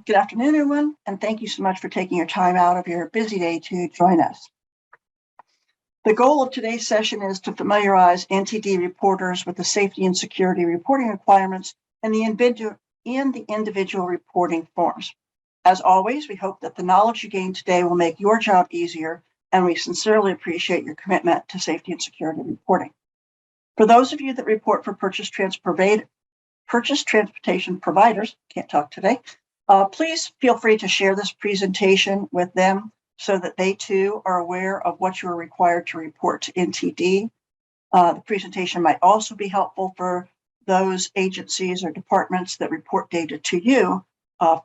Good afternoon, everyone, and thank you so much for taking your time out of your busy day to join us. The goal of today's session is to familiarize NTD reporters with the safety and security reporting requirements and the individual reporting forms. As always, we hope that the knowledge you gain today will make your job easier, and we sincerely appreciate your commitment to safety and security reporting. For those of you that report for purchase transportation providers, can't talk today, please feel free to share this presentation with them so that they too are aware of what you are required to report to NTD. The presentation might also be helpful for those agencies or departments that report data to you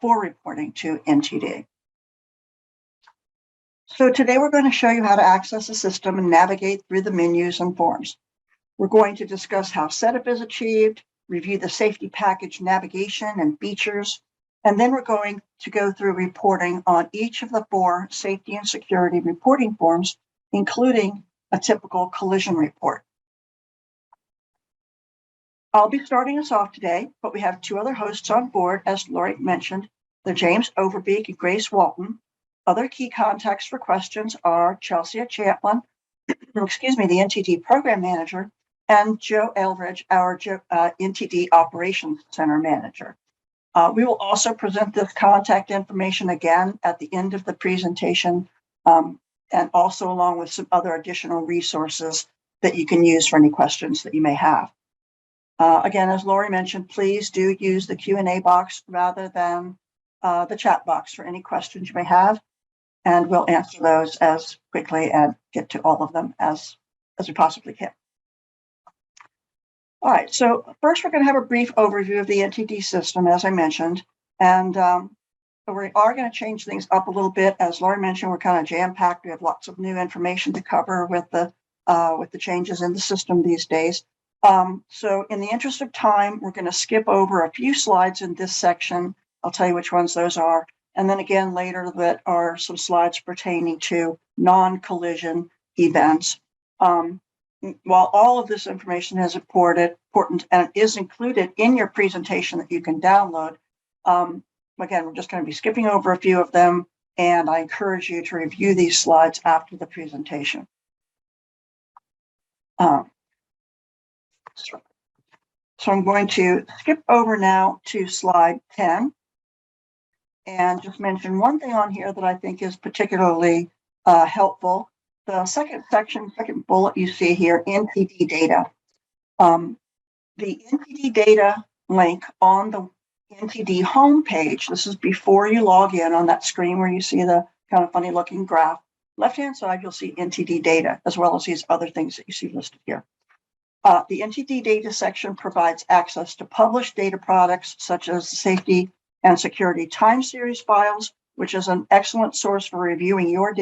for reporting to NTD. So today we're going to show you how to access the system and navigate through the menus and forms. We're going to discuss how setup is achieved, review the safety package navigation and features, and then we're going to go through reporting on each of the 4 safety and security reporting forms, including a typical collision report. I'll be starting us off today, but we have 2 other hosts on board, as Lori mentioned. They're James Overbeek and Grace Walton. Other key contacts for questions are Chelsea Champlin, the NTD Program Manager, and Joe Eldridge, our NTD Operations Center Manager. We will also present this contact information again at the end of the presentation, and also along with some other additional resources that you can use for any questions that you may have. Again, as Lori mentioned, please do use the Q&A box rather than the chat box for any questions you may have, and we'll answer those as quickly and get to all of them as we possibly can. All right, so first we're going to have a brief overview of the NTD system, as I mentioned, and we are going to change things up a little bit. As Lori mentioned, we're kind of jam-packed. We have lots of new information to cover with the changes in the system these days. So in the interest of time, we're going to skip over a few slides in this section. I'll tell you which ones those are. And then again later that are some slides pertaining to non-collision events. While all of this information is important and is included in your presentation that you can download, again, we're just going to be skipping over a few of them, and I encourage you to review these slides after the presentation. So I'm going to skip over now to slide 10 and just mention one thing on here that I think is particularly helpful. The second bullet you see here, NTD data. The NTD data link on the NTD homepage, this is before you log in on that screen where you see the kind of funny looking graph. Left-hand side, you'll see NTD data, as well as these other things that you see listed here. The NTD data section provides access to published data products such as safety and security time series files, which is an excellent source for reviewing your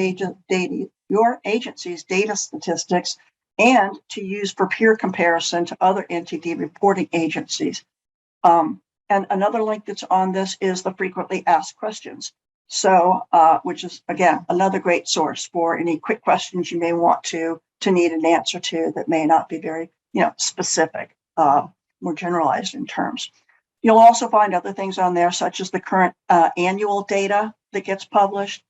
agency's data statistics and to use for peer comparison to other NTD reporting agencies. And another link that's on this is the frequently asked questions. So, which is, again, another great source for any quick questions you may want to need an answer to that may not be very, specific, more generalized in terms. You'll also find other things on there, such as the current annual data that gets published,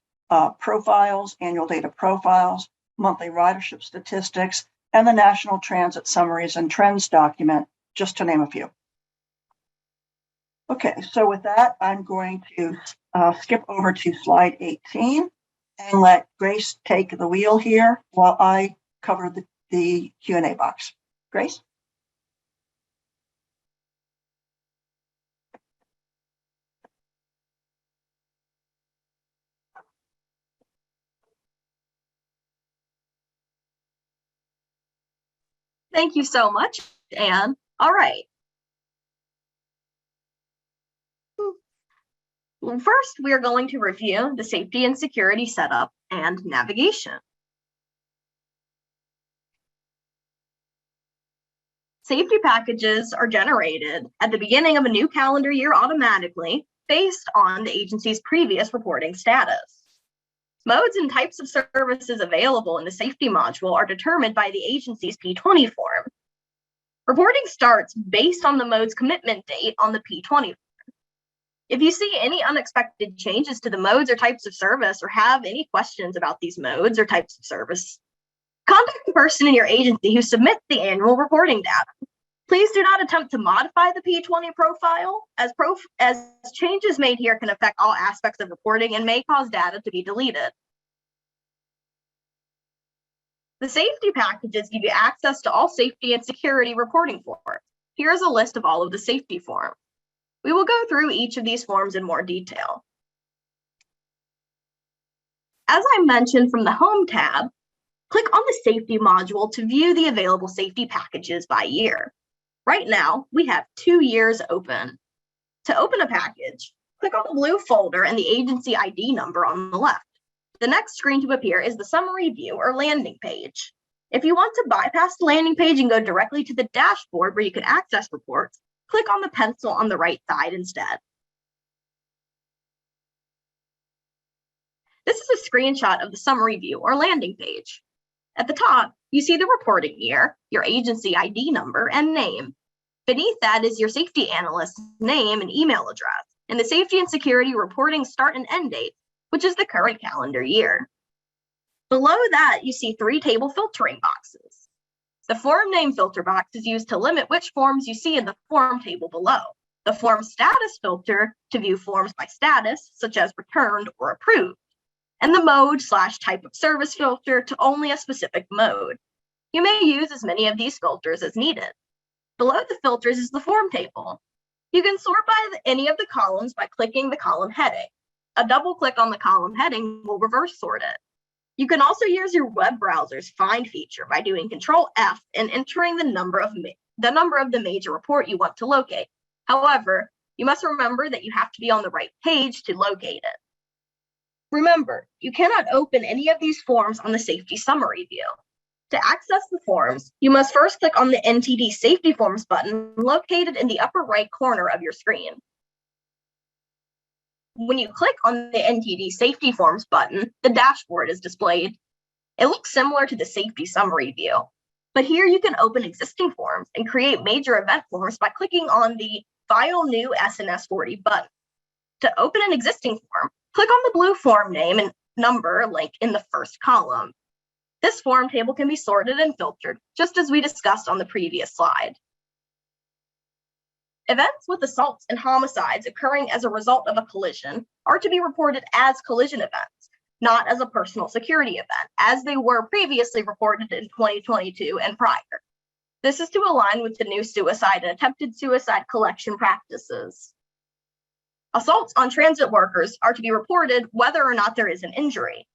profiles, annual data profiles, monthly ridership statistics, and the National Transit Summaries and Trends document, just to name a few. Okay, so with that, I'm going to skip over to slide 18 and let Grace take the wheel here while I cover the Q&A box. Grace? Thank you so much, Anne. All right. Well, first, we are going to review the safety and security setup and navigation. Safety packages are generated at the beginning of a new calendar year automatically based on the agency's previous reporting status. Modes and types of services available in the safety module are determined by the agency's P20 form. Reporting starts based on the mode's commitment date on the P20 form. If you see any unexpected changes to the modes or types of service, or have any questions about these modes or types of service, contact the person in your agency who submits the annual reporting data. Please do not attempt to modify the P20 profile, as changes made here can affect all aspects of reporting and may cause data to be deleted. The safety packages give you access to all safety and security reporting forms. Here's a list of all of the safety forms. We will go through each of these forms in more detail. As I mentioned, from the Home tab, click on the Safety module to view the available safety packages by year. Right now, we have 2 years open. To open a package, click on the blue folder and the agency ID number on the left. The next screen to appear is the summary view or landing page. If you want to bypass the landing page and go directly to the dashboard where you can access reports, click on the pencil on the right side instead. This is a screenshot of the summary view or landing page. At the top, you see the reporting year, your agency ID number, and name. Beneath that is your safety analyst's name and email address, and the safety and security reporting start and end date, which is the current calendar year. Below that, you see 3 table filtering boxes. The form name filter box is used to limit which forms you see in the form table below. The form status filter to view forms by status, such as returned or approved. And the mode/type of service filter to only a specific mode. You may use as many of these filters as needed. Below the filters is the form table. You can sort by any of the columns by clicking the column heading. A double click on the column heading will reverse sort it. You can also use your web browser's find feature by doing Control F and entering the number of the major report you want to locate. However, you must remember that you have to be on the right page to locate it. Remember, you cannot open any of these forms on the Safety Summary view. To access the forms, you must first click on the NTD Safety Forms button located in the upper right corner of your screen. When you click on the NTD Safety Forms button, the dashboard is displayed. It looks similar to the Safety Summary view, but here you can open existing forms and create major event forms by clicking on the File New SNS 40 button. To open an existing form, click on the blue form name and number link in the first column. This form table can be sorted and filtered, just as we discussed on the previous slide. Events with assaults and homicides occurring as a result of a collision are to be reported as collision events, not as a personal security event, as they were previously reported in 2022 and prior. This is to align with the new suicide and attempted suicide collection practices. Assaults on transit workers are to be reported whether or not there is an injury.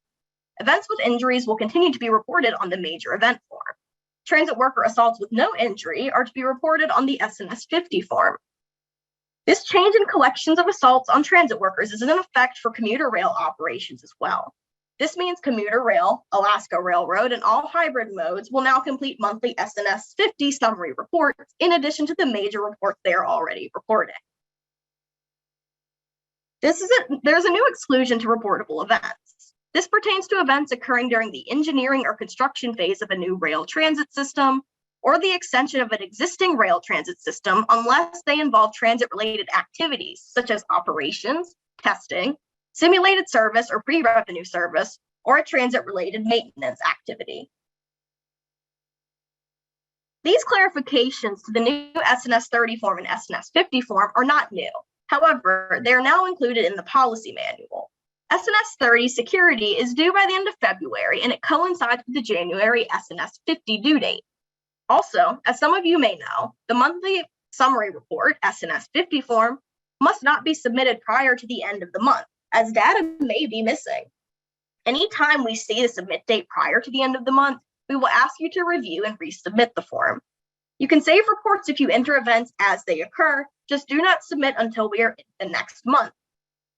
Events with injuries will continue to be reported on the major event form. Transit worker assaults with no injury are to be reported on the SNS 50 form. This change in collections of assaults on transit workers is in effect for commuter rail operations as well. This means Commuter Rail, Alaska Railroad, and all hybrid modes will now complete monthly SNS 50 summary reports in addition to the major reports they are already reporting. There's a new exclusion to reportable events. This pertains to events occurring during the engineering or construction phase of a new rail transit system or the extension of an existing rail transit system unless they involve transit-related activities such as operations, testing, simulated service or pre-revenue service, or a transit-related maintenance activity. These clarifications to the new SNS 30 form and SNS 50 form are not new. However, they are now included in the policy manual. SNS 30 security is due by the end of February, and it coincides with the January SNS 50 due date. Also, as some of you may know, the monthly summary report, SNS 50 form, must not be submitted prior to the end of the month, as data may be missing. Anytime we see the submit date prior to the end of the month, we will ask you to review and resubmit the form. You can save reports if you enter events as they occur, just do not submit until we are in the next month.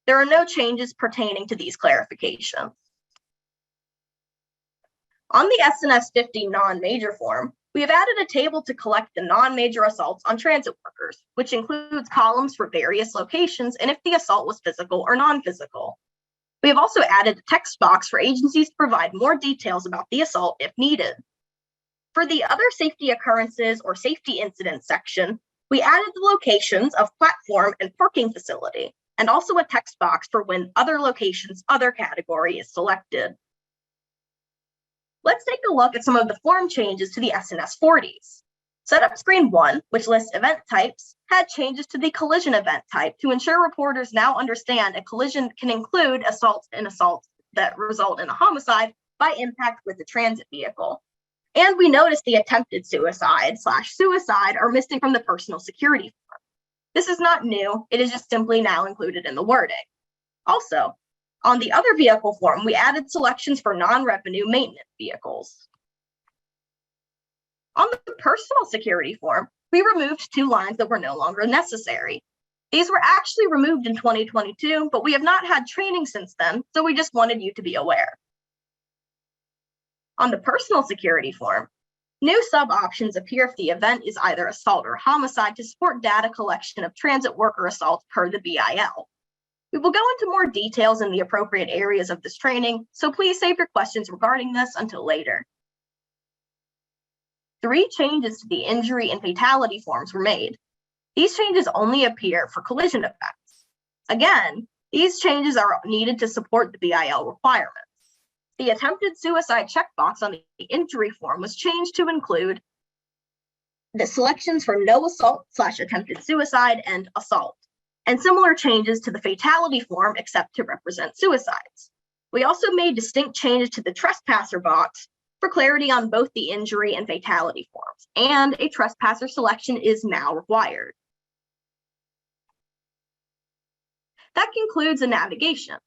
There are no changes pertaining to these clarifications. On the SNS 50 non-major form, we have added a table to collect the non-major assaults on transit workers, which includes columns for various locations and if the assault was physical or non-physical. We have also added a text box for agencies to provide more details about the assault if needed. For the other safety occurrences or safety incidents section, we added the locations of platform and parking facility. and also a text box for when other locations, other category is selected. Let's take a look at some of the form changes to the SNS 40s. Setup screen 1, which lists event types, had changes to the collision event type to ensure reporters now understand a collision can include assaults and assaults that result in a homicide by impact with the transit vehicle. And we noticed the attempted suicide/suicide are missing from the personal security form. This is not new, it is just simply now included in the wording. Also, on the other vehicle form, we added selections for non-revenue maintenance vehicles. On the personal security form, we removed 2 lines that were no longer necessary. These were actually removed in 2022, but we have not had training since then, so we just wanted you to be aware. On the personal security form, new sub-options appear if the event is either assault or homicide to support data collection of transit worker assaults per the BIL. We will go into more details in the appropriate areas of this training, so please save your questions regarding this until later. 3 changes to the injury and fatality forms were made. These changes only appear for collision events. Again, these changes are needed to support the BIL requirements. The attempted suicide checkbox on the injury form was changed to include the selections for no assault/attempted suicide and assault, and similar changes to the fatality form except to represent suicides. We also made distinct changes to the trespasser box for clarity on both the injury and fatality forms, and a trespasser selection is now required. That concludes the navigation.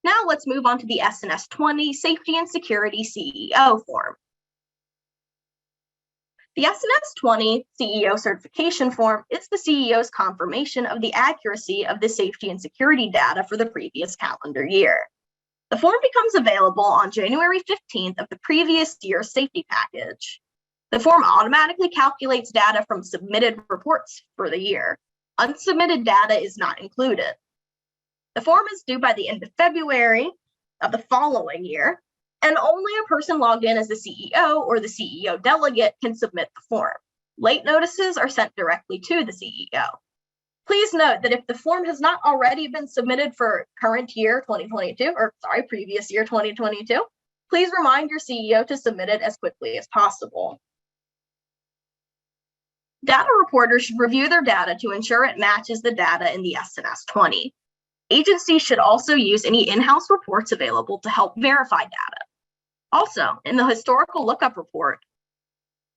Now let's move on to the SNS 20 Safety and Security CEO form. The SNS 20 CEO certification form is the CEO's confirmation of the accuracy of the safety and security data for the previous calendar year. The form becomes available on January 15th of the previous year's safety package. The form automatically calculates data from submitted reports for the year. Unsubmitted data is not included. The form is due by the end of February of the following year, and only a person logged in as the CEO or the CEO delegate can submit the form. Late notices are sent directly to the CEO. Please note that if the form has not already been submitted for previous year 2022, please remind your CEO to submit it as quickly as possible. Data reporters should review their data to ensure it matches the data in the SNS 20. Agencies should also use any in-house reports available to help verify data. Also, in the historical lookup report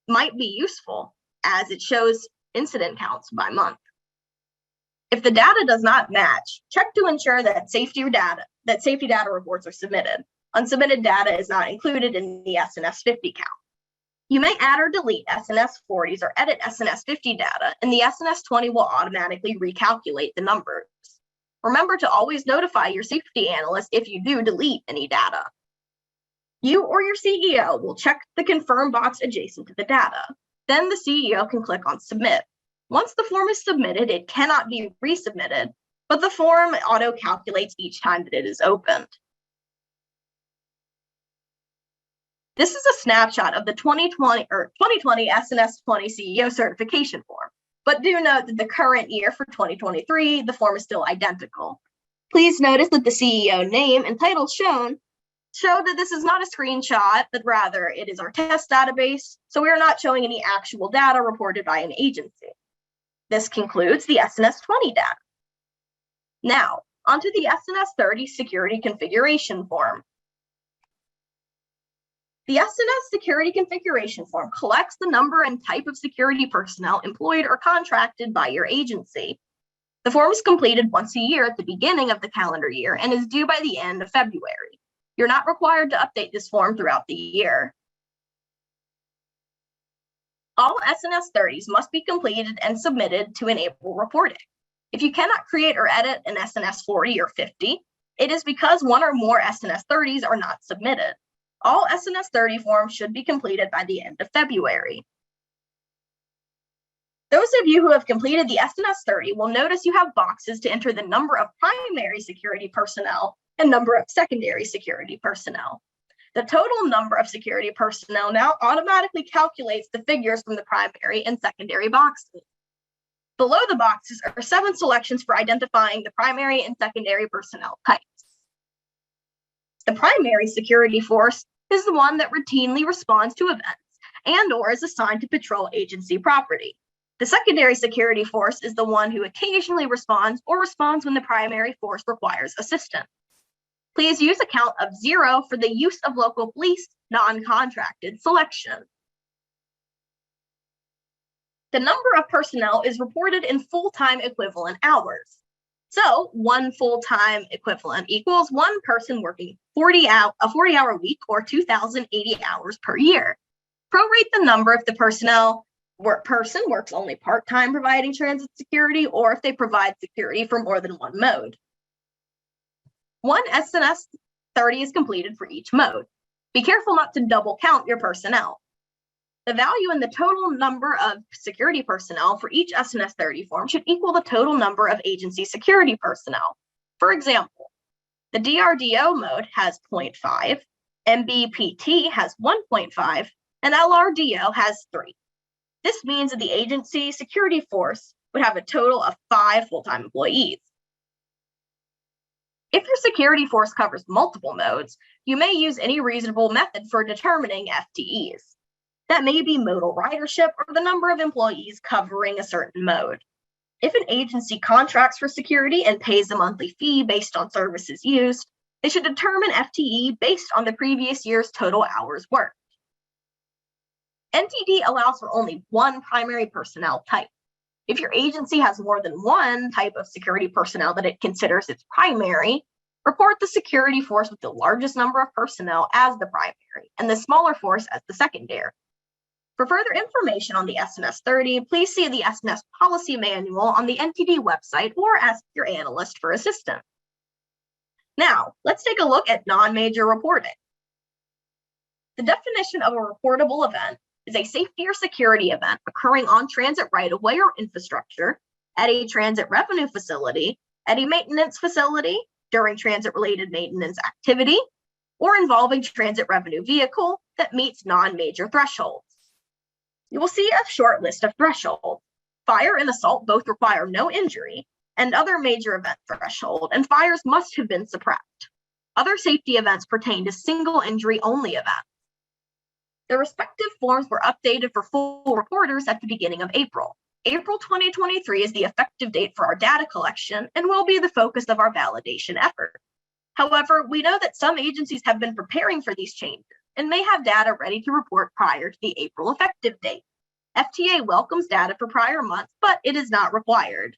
might be useful as it shows incident counts by month. If the data does not match, check to ensure that safety data reports are submitted. Unsubmitted data is not included in the SNS 50 count. You may add or delete SNS 40s or edit SNS 50 data, and the SNS 20 will automatically recalculate the numbers. Remember to always notify your safety analyst if you do delete any data. You or your CEO will check the confirm box adjacent to the data. Then the CEO can click on submit. Once the form is submitted, it cannot be resubmitted, but the form auto-calculates each time that it is opened. This is a snapshot of the 2020 SNS 20 CEO certification form, but do note that the current year for 2023, the form is still identical. Please notice that the CEO name and title show that this is not a screenshot, but rather it is our test database, so we are not showing any actual data reported by an agency. This concludes the SNS 20 data. Now, onto the SNS 30 security configuration form. The SNS security configuration form collects the number and type of security personnel employed or contracted by your agency. The form is completed once a year at the beginning of the calendar year and is due by the end of February. You're not required to update this form throughout the year. All SNS 30s must be completed and submitted to enable reporting. If you cannot create or edit an SNS 40 or 50, it is because one or more SNS 30s are not submitted. All SNS 30 forms should be completed by the end of February. Those of you who have completed the SNS 30 will notice you have boxes to enter the number of primary security personnel and number of secondary security personnel. The total number of security personnel now automatically calculates the figures from the primary and secondary boxes. Below the boxes are 7 selections for identifying the primary and secondary personnel types. The primary security force is the one that routinely responds to events and/or is assigned to patrol agency property. The secondary security force is the one who occasionally responds or responds when the primary force requires assistance. Please use a count of 0 for the use of local police non-contracted selection. The number of personnel is reported in full-time equivalent hours. So 1 full-time equivalent equals 1 person working a 40-hour week or 2,080 hours per year. Prorate the number if the person works only part-time providing transit security, or if they provide security for more than one mode. 1 SNS 30 is completed for each mode. Be careful not to double count your personnel. The value in the total number of security personnel for each SNS 30 form should equal the total number of agency security personnel. For example, the DRDO mode has 0.5, MBPT has 1.5, and LRDO has 3. This means that the agency security force would have a total of 5 full-time employees. If your security force covers multiple modes, you may use any reasonable method for determining FTEs. That may be modal ridership or the number of employees covering a certain mode. If an agency contracts for security and pays a monthly fee based on services used, they should determine FTE based on the previous year's total hours worked. NTD allows for only 1 primary personnel type. If your agency has more than 1 type of security personnel that it considers its primary, report the security force with the largest number of personnel as the primary and the smaller force as the secondary. For further information on the SNS 30, please see the SNS policy manual on the NTD website or ask your analyst for assistance. Now, let's take a look at non-major reporting. The definition of a reportable event is a safety or security event occurring on transit right-of-way or infrastructure, at a transit revenue facility, at a maintenance facility, during transit-related maintenance activity, or involving transit revenue vehicle that meets non-major thresholds. You will see a short list of thresholds. Fire and assault both require no injury, and other major event threshold, and fires must have been suppressed. Other safety events pertain to single injury only events. The respective forms were updated for full reporters at the beginning of April. April 2023 is the effective date for our data collection and will be the focus of our validation effort. However, we know that some agencies have been preparing for these changes and may have data ready to report prior to the April effective date. FTA welcomes data for prior months, but it is not required.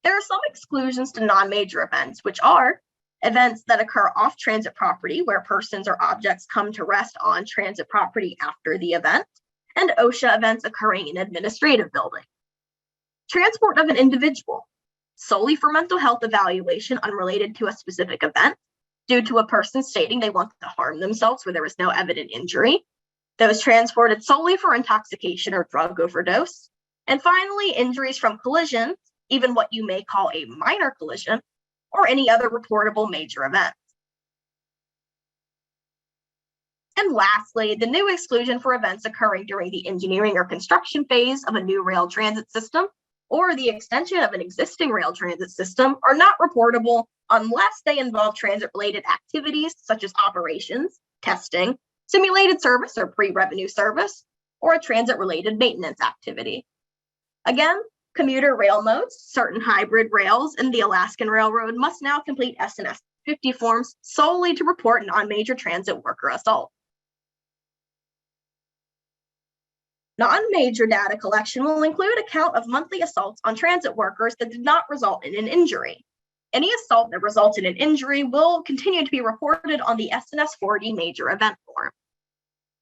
There are some exclusions to non-major events, which are events that occur off transit property where persons or objects come to rest on transit property after the event, and OSHA events occurring in administrative buildings. Transport of an individual, solely for mental health evaluation unrelated to a specific event, due to a person stating they want to harm themselves where there is no evident injury, those transported solely for intoxication or drug overdose, and finally, injuries from collisions, even what you may call a minor collision, or any other reportable major event. And lastly, the new exclusion for events occurring during the engineering or construction phase of a new rail transit system or the extension of an existing rail transit system are not reportable unless they involve transit-related activities such as operations, testing, simulated service or pre-revenue service, or a transit-related maintenance activity. Again, commuter rail modes, certain hybrid rails, and the Alaskan Railroad must now complete SNS 50 forms solely to report non-major transit worker assault. Non-major data collection will include a count of monthly assaults on transit workers that did not result in an injury. Any assault that results in an injury will continue to be reported on the SNS 40 major event form.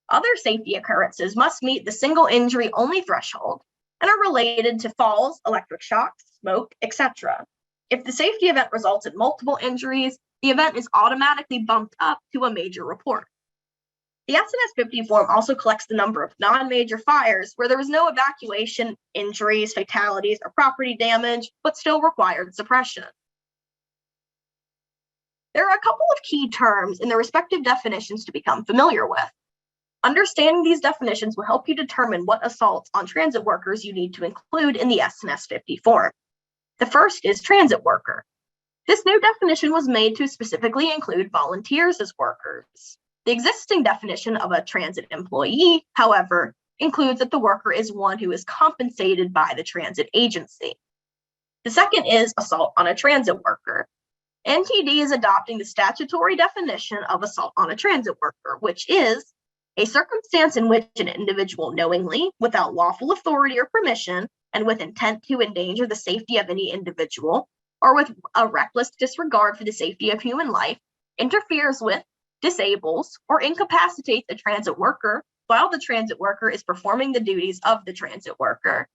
Other safety occurrences must meet the single injury only threshold and are related to falls, electric shocks, smoke, etc. If the safety event results in multiple injuries, the event is automatically bumped up to a major report. The SNS 50 form also collects the number of non-major fires where there was no evacuation, injuries, fatalities, or property damage, but still required suppression. There are a couple of key terms in the respective definitions to become familiar with. Understanding these definitions will help you determine what assaults on transit workers you need to include in the SNS 50 form. The first is transit worker. This new definition was made to specifically include volunteers as workers. The existing definition of a transit employee, however, includes that the worker is one who is compensated by the transit agency. The second is assault on a transit worker. NTD is adopting the statutory definition of assault on a transit worker, which is a circumstance in which an individual knowingly, without lawful authority or permission, and with intent to endanger the safety of any individual, or with a reckless disregard for the safety of human life, interferes with, disables, or incapacitates a transit worker while the transit worker is performing the duties of the transit worker.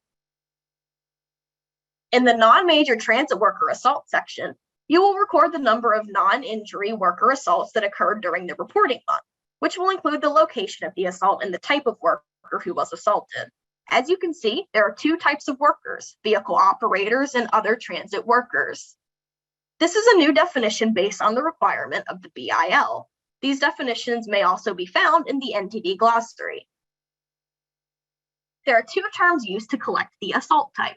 In the non-major transit worker assault section, you will record the number of non-injury worker assaults that occurred during the reporting month, which will include the location of the assault and the type of worker who was assaulted. As you can see, there are two types of workers, vehicle operators and other transit workers. This is a new definition based on the requirement of the BIL. These definitions may also be found in the NTD glossary. There are two terms used to collect the assault type.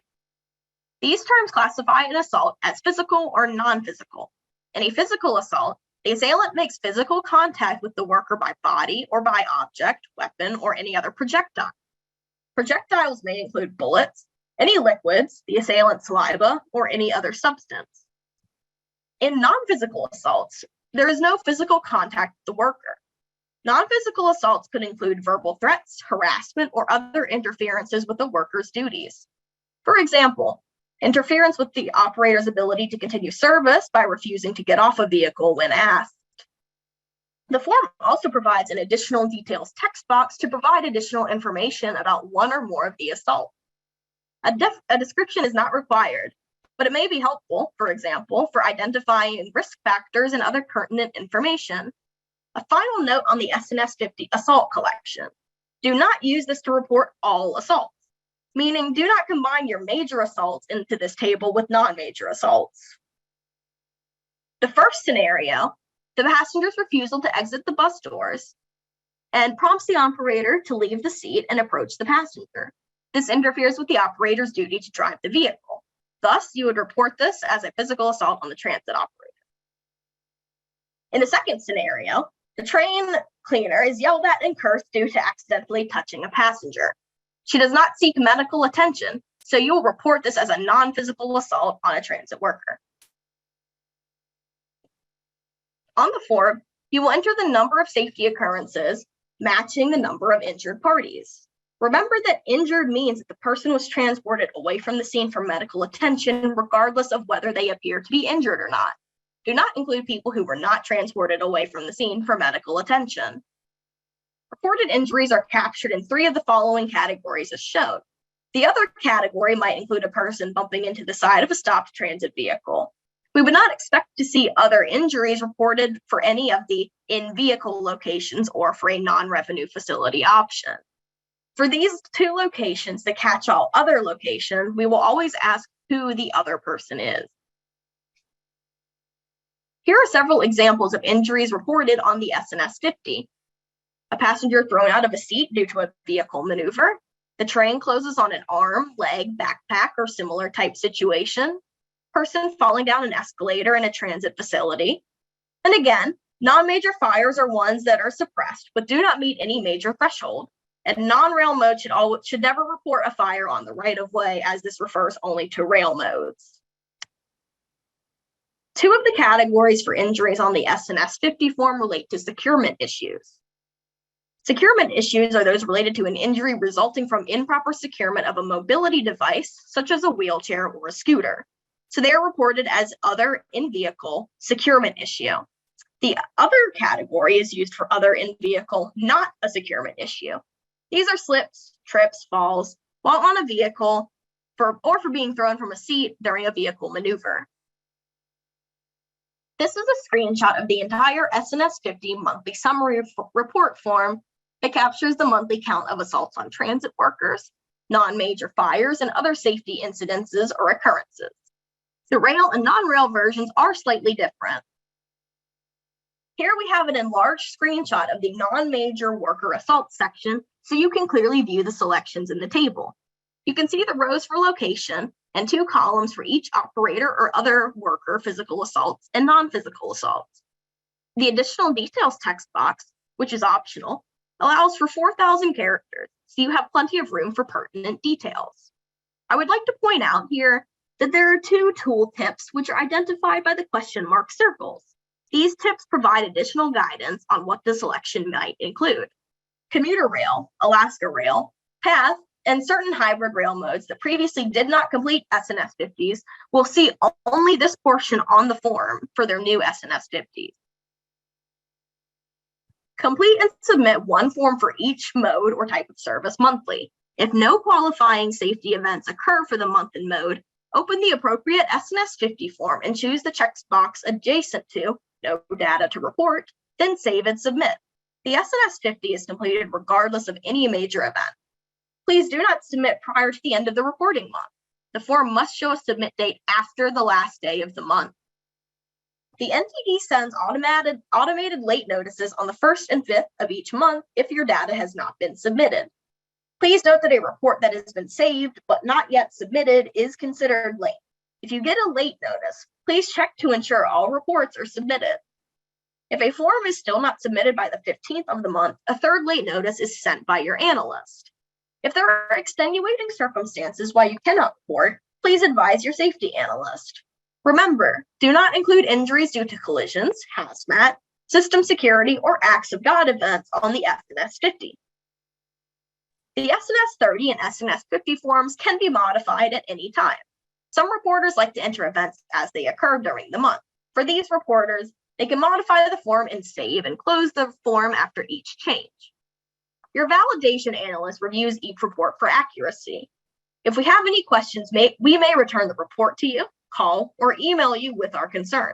These terms classify an assault as physical or non-physical. In a physical assault, the assailant makes physical contact with the worker by body or by object, weapon, or any other projectile. Projectiles may include bullets, any liquids, the assailant's saliva, or any other substance. In non-physical assaults, there is no physical contact with the worker. Non-physical assaults could include verbal threats, harassment, or other interferences with the worker's duties. For example, interference with the operator's ability to continue service by refusing to get off a vehicle when asked. The form also provides an additional details text box to provide additional information about one or more of the assaults. A description is not required, but it may be helpful, for example, for identifying risk factors and other pertinent information. A final note on the SNS 50 assault collection. Do not use this to report all assaults, meaning do not combine your major assaults into this table with non-major assaults. The first scenario, the passenger's refusal to exit the bus doors and prompts the operator to leave the seat and approach the passenger. This interferes with the operator's duty to drive the vehicle. Thus, you would report this as a physical assault on the transit operator. In the second scenario, the train cleaner is yelled at and cursed due to accidentally touching a passenger. She does not seek medical attention, so you will report this as a non-physical assault on a transit worker. On the form, you will enter the number of safety occurrences matching the number of injured parties. Remember that injured means that the person was transported away from the scene for medical attention, regardless of whether they appear to be injured or not. Do not include people who were not transported away from the scene for medical attention. Reported injuries are captured in 3 of the following categories as shown. The other category might include a person bumping into the side of a stopped transit vehicle. We would not expect to see other injuries reported for any of the in-vehicle locations or for a non-revenue facility option. For these 2 locations, the catch-all other location, we will always ask who the other person is. Here are several examples of injuries reported on the SNS 50. A passenger thrown out of a seat due to a vehicle maneuver. The train closes on an arm, leg, backpack, or similar type situation. Person falling down an escalator in a transit facility. And again, non-major fires are ones that are suppressed but do not meet any major threshold. And non-rail mode should never report a fire on the right-of-way, as this refers only to rail modes. 2 of the categories for injuries on the SNS 50 form relate to securement issues. Securement issues are those related to an injury resulting from improper securement of a mobility device, such as a wheelchair or a scooter. So they are reported as other in-vehicle securement issue. The other category is used for other in-vehicle, not a securement issue. These are slips, trips, falls while on a vehicle or for being thrown from a seat during a vehicle maneuver. This is a screenshot of the entire SNS 50 monthly summary report form. It captures the monthly count of assaults on transit workers, non-major fires, and other safety incidences or occurrences. The rail and non-rail versions are slightly different. Here we have an enlarged screenshot of the non-major worker assault section, so you can clearly view the selections in the table. You can see the rows for location and 2 columns for each operator or other worker physical assaults and non-physical assaults. The additional details text box, which is optional, allows for 4,000 characters, so you have plenty of room for pertinent details. I would like to point out here that there are 2 tool tips which are identified by the question mark circles. These tips provide additional guidance on what the selection might include. Commuter Rail, Alaska Rail, Path, and certain hybrid rail modes that previously did not complete SNS 50s will see only this portion on the form for their new SNS 50s. Complete and submit 1 form for each mode or type of service monthly. If no qualifying safety events occur for the month and mode, open the appropriate SNS 50 form and choose the checkbox adjacent to no data to report, then save and submit. The SNS 50 is completed regardless of any major event. Please do not submit prior to the end of the reporting month. The form must show a submit date after the last day of the month. The NTD sends automated late notices on the 1st and 5th of each month if your data has not been submitted. Please note that a report that has been saved but not yet submitted is considered late. If you get a late notice, please check to ensure all reports are submitted. If a form is still not submitted by the 15th of the month, a 3rd late notice is sent by your analyst. If there are extenuating circumstances why you cannot report, please advise your safety analyst. Remember, do not include injuries due to collisions, hazmat, system security, or acts of God events on the SNS 50. The SNS 30 and SNS 50 forms can be modified at any time. Some reporters like to enter events as they occur during the month. For these reporters, they can modify the form and save and close the form after each change. Your validation analyst reviews each report for accuracy. If we have any questions, we may return the report to you, call, or email you with our concern.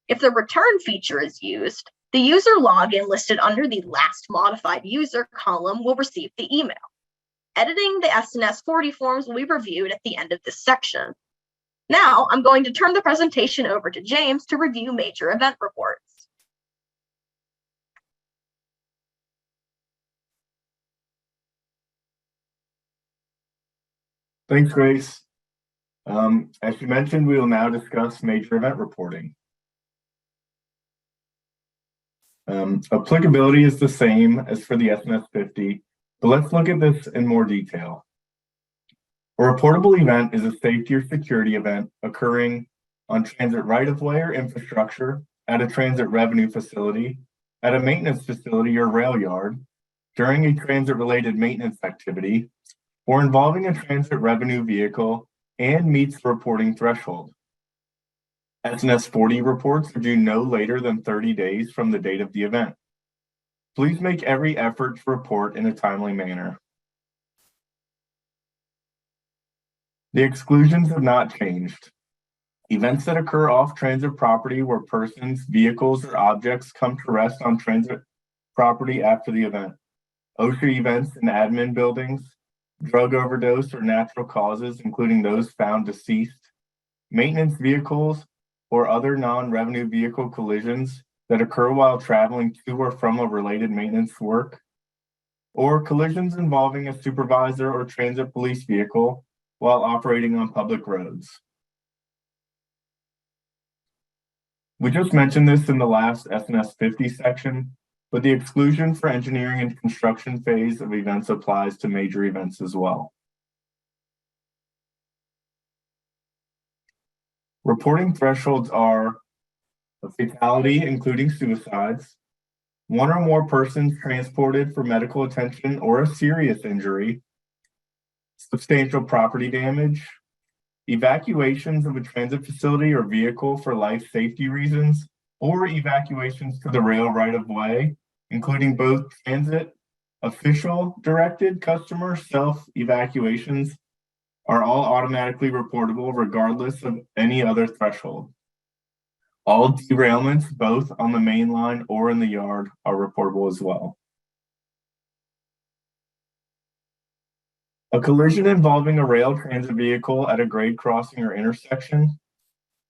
If the return feature is used, the user login listed under the last modified user column will receive the email. Editing the SNS 40 forms will be reviewed at the end of this section. Now, I'm going to turn the presentation over to James to review major event reports. Thanks, Grace. As you mentioned, we will now discuss major event reporting. Applicability is the same as for the SNS 50, but let's look at this in more detail. A reportable event is a safety or security event occurring on transit right-of-way or infrastructure, at a transit revenue facility, at a maintenance facility or rail yard, during a transit-related maintenance activity, or involving a transit revenue vehicle and meets the reporting threshold. SNS 40 reports are due no later than 30 days from the date of the event. Please make every effort to report in a timely manner. The exclusions have not changed. Events that occur off transit property where persons, vehicles, or objects come to rest on transit property after the event. OSHA events in admin buildings, drug overdose or natural causes, including those found deceased, maintenance vehicles, or other non-revenue vehicle collisions that occur while traveling to or from a related maintenance work, or collisions involving a supervisor or transit police vehicle while operating on public roads. We just mentioned this in the last SNS 50 section, but the exclusion for engineering and construction phase of events applies to major events as well. Reporting thresholds are a fatality, including suicides, 1 or more persons transported for medical attention or a serious injury, substantial property damage, evacuations of a transit facility or vehicle for life safety reasons, or evacuations to the rail right-of-way, including both transit, official directed customer self-evacuations, are all automatically reportable regardless of any other threshold. All derailments, both on the main line or in the yard, are reportable as well. A collision involving a rail transit vehicle at a grade crossing or intersection.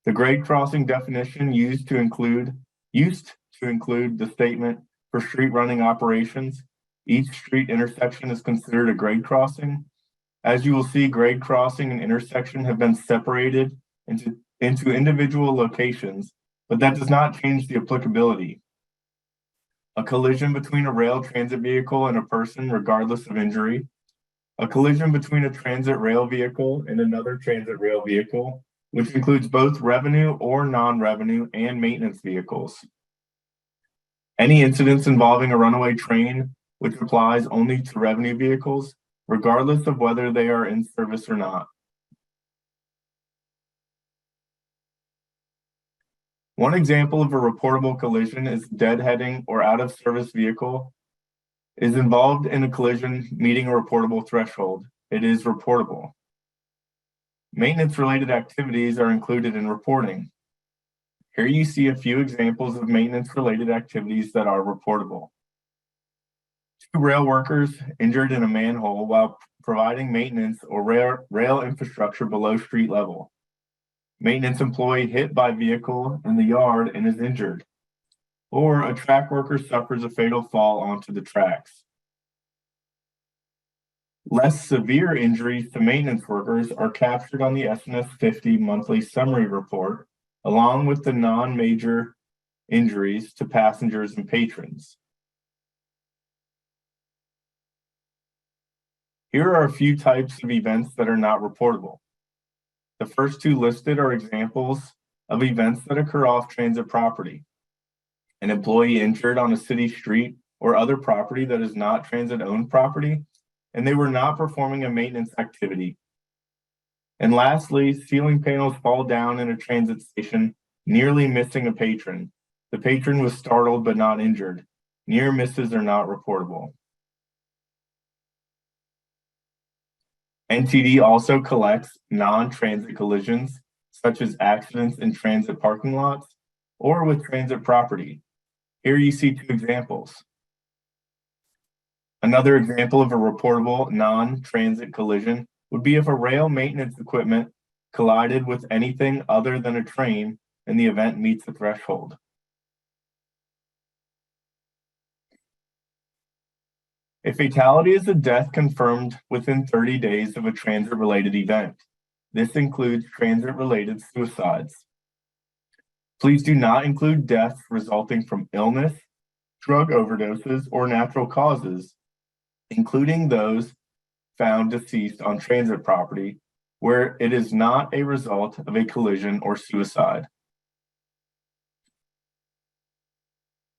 The grade crossing definition used to to include the statement for street running operations. Each street intersection is considered a grade crossing. As you will see, grade crossing and intersection have been separated into individual locations, but that does not change the applicability. A collision between a rail transit vehicle and a person, regardless of injury. A collision between a transit rail vehicle and another transit rail vehicle, which includes both revenue or non-revenue and maintenance vehicles. Any incidents involving a runaway train, which applies only to revenue vehicles, regardless of whether they are in service or not. One example of a reportable collision is deadheading or out of service vehicle is involved in a collision meeting a reportable threshold. It is reportable. Maintenance-related activities are included in reporting. Here you see a few examples of maintenance-related activities that are reportable. 2 rail workers injured in a manhole while providing maintenance or rail infrastructure below street level. Maintenance employee hit by vehicle in the yard and is injured. Or a track worker suffers a fatal fall onto the tracks. Less severe injuries to maintenance workers are captured on the SNS 50 monthly summary report, along with the non-major injuries to passengers and patrons. Here are a few types of events that are not reportable. The first 2 listed are examples of events that occur off transit property. An employee injured on a city street or other property that is not transit-owned property, and they were not performing a maintenance activity. And lastly, ceiling panels fall down in a transit station, nearly missing a patron. The patron was startled but not injured. Near misses are not reportable. NTD also collects non-transit collisions, such as accidents in transit parking lots or with transit property. Here you see 2 examples. Another example of a reportable non-transit collision would be if a rail maintenance equipment collided with anything other than a train and the event meets the threshold. A fatality is a death confirmed within 30 days of a transit-related event. This includes transit-related suicides. Please do not include deaths resulting from illness, drug overdoses, or natural causes, including those found deceased on transit property, where it is not a result of a collision or suicide.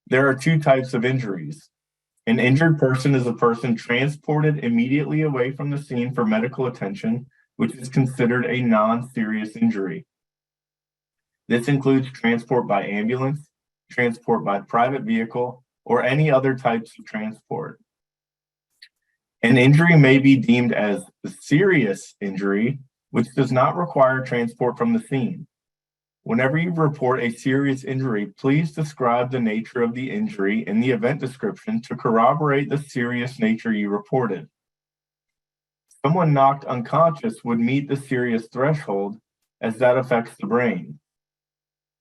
There are 2 types of injuries. An injured person is a person transported immediately away from the scene for medical attention, which is considered a non-serious injury. This includes transport by ambulance, transport by private vehicle, or any other types of transport. An injury may be deemed as a serious injury, which does not require transport from the scene. Whenever you report a serious injury, please describe the nature of the injury in the event description to corroborate the serious nature you reported. Someone knocked unconscious would meet the serious threshold, as that affects the brain.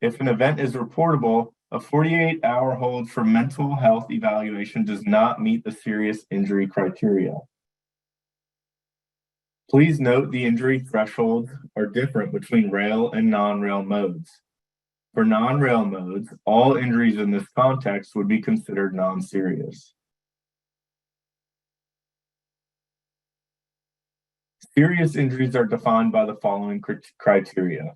If an event is reportable, a 48-hour hold for mental health evaluation does not meet the serious injury criteria. Please note the injury thresholds are different between rail and non-rail modes. For non-rail modes, all injuries in this context would be considered non-serious. Serious injuries are defined by the following criteria.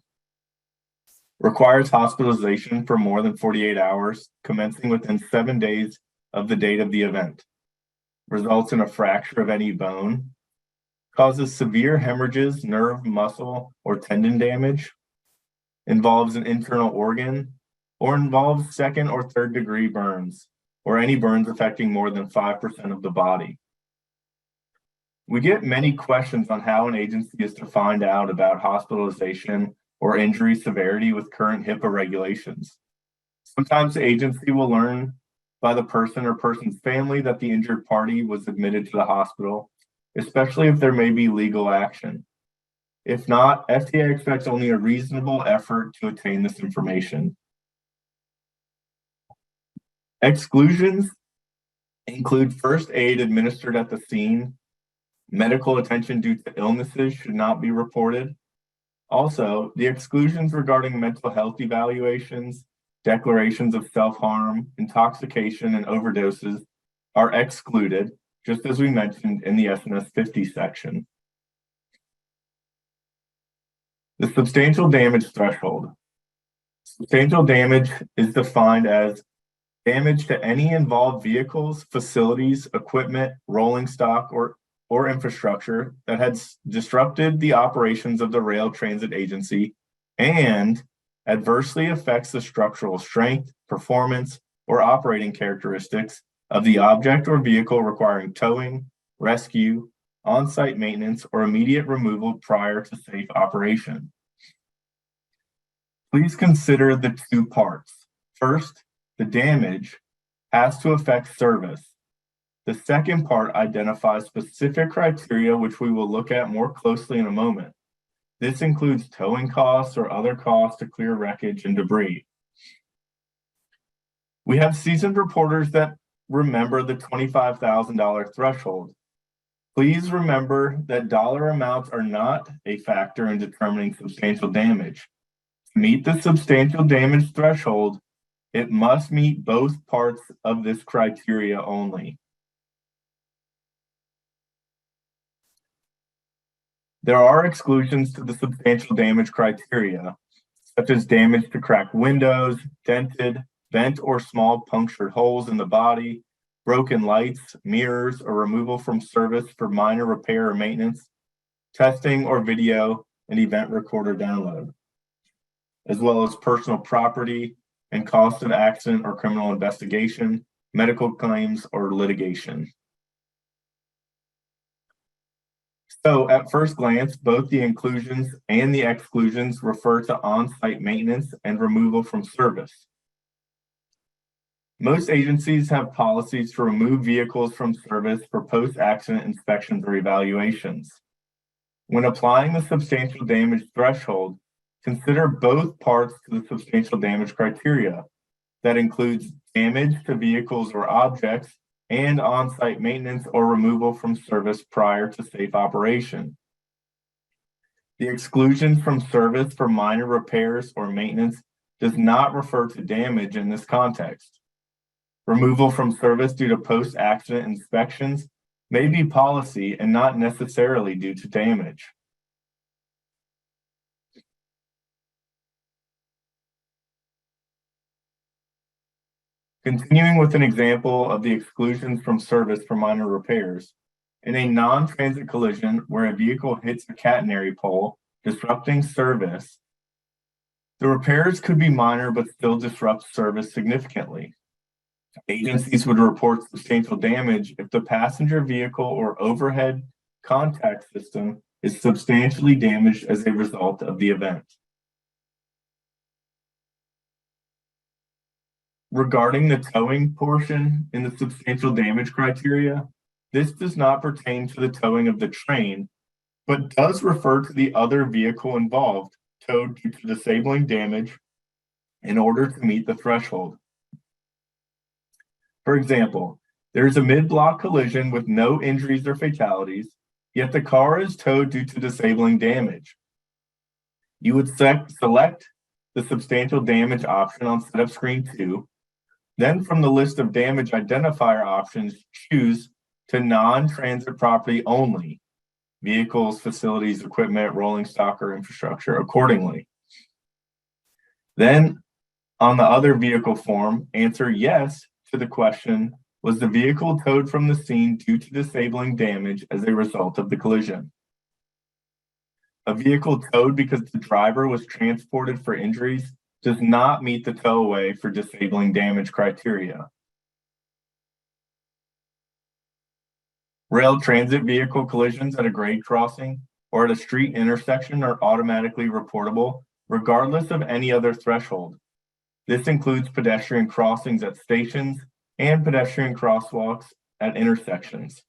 Requires hospitalization for more than 48 hours, commencing within 7 days of the date of the event. Results in a fracture of any bone. Causes severe hemorrhages, nerve, muscle, or tendon damage. Involves an internal organ, or involves 2nd or 3rd degree burns, or any burns affecting more than 5% of the body. We get many questions on how an agency is to find out about hospitalization or injury severity with current HIPAA regulations. Sometimes the agency will learn by the person or person's family that the injured party was admitted to the hospital, especially if there may be legal action. If not, FTA expects only a reasonable effort to attain this information. Exclusions include first aid administered at the scene. Medical attention due to illnesses should not be reported. Also, the exclusions regarding mental health evaluations, declarations of self-harm, intoxication, and overdoses are excluded, just as we mentioned in the SNS 50 section. The substantial damage threshold. Substantial damage is defined as damage to any involved vehicles, facilities, equipment, rolling stock, or infrastructure that has disrupted the operations of the rail transit agency and adversely affects the structural strength, performance, or operating characteristics of the object or vehicle requiring towing, rescue, on-site maintenance, or immediate removal prior to safe operation. Please consider the two parts. First, the damage has to affect service. The second part identifies specific criteria which we will look at more closely in a moment. This includes towing costs or other costs to clear wreckage and debris. We have seasoned reporters that remember the $25,000 threshold. Please remember that dollar amounts are not a factor in determining substantial damage. To meet the substantial damage threshold, it must meet both parts of this criteria only. There are exclusions to the substantial damage criteria, such as damage to cracked windows, dented, bent or small punctured holes in the body, broken lights, mirrors, or removal from service for minor repair or maintenance, testing or video and event recorder download, as well as personal property and cost of accident or criminal investigation, medical claims, or litigation. So at first glance, both the inclusions and the exclusions refer to on-site maintenance and removal from service. Most agencies have policies to remove vehicles from service for post-accident inspections or evaluations. When applying the substantial damage threshold, consider both parts to the substantial damage criteria. That includes damage to vehicles or objects and on-site maintenance or removal from service prior to safe operation. The exclusion from service for minor repairs or maintenance does not refer to damage in this context. Removal from service due to post-accident inspections may be policy and not necessarily due to damage. Continuing with an example of the exclusions from service for minor repairs. In a non-transit collision where a vehicle hits a catenary pole, disrupting service, the repairs could be minor but still disrupt service significantly. Agencies would report substantial damage if the passenger vehicle or overhead contact system is substantially damaged as a result of the event. Regarding the towing portion in the substantial damage criteria, this does not pertain to the towing of the train, but does refer to the other vehicle involved towed due to disabling damage in order to meet the threshold. For example, there is a mid-block collision with no injuries or fatalities, yet the car is towed due to disabling damage. You would select the substantial damage option on setup screen 2. Then from the list of damage identifier options, choose to non-transit property only, vehicles, facilities, equipment, rolling stock, or infrastructure accordingly. Then on the other vehicle form, answer yes to the question, was the vehicle towed from the scene due to disabling damage as a result of the collision? A vehicle towed because the driver was transported for injuries does not meet the towaway for disabling damage criteria. Rail transit vehicle collisions at a grade crossing or at a street intersection are automatically reportable, regardless of any other threshold. This includes pedestrian crossings at stations and pedestrian crosswalks at intersections.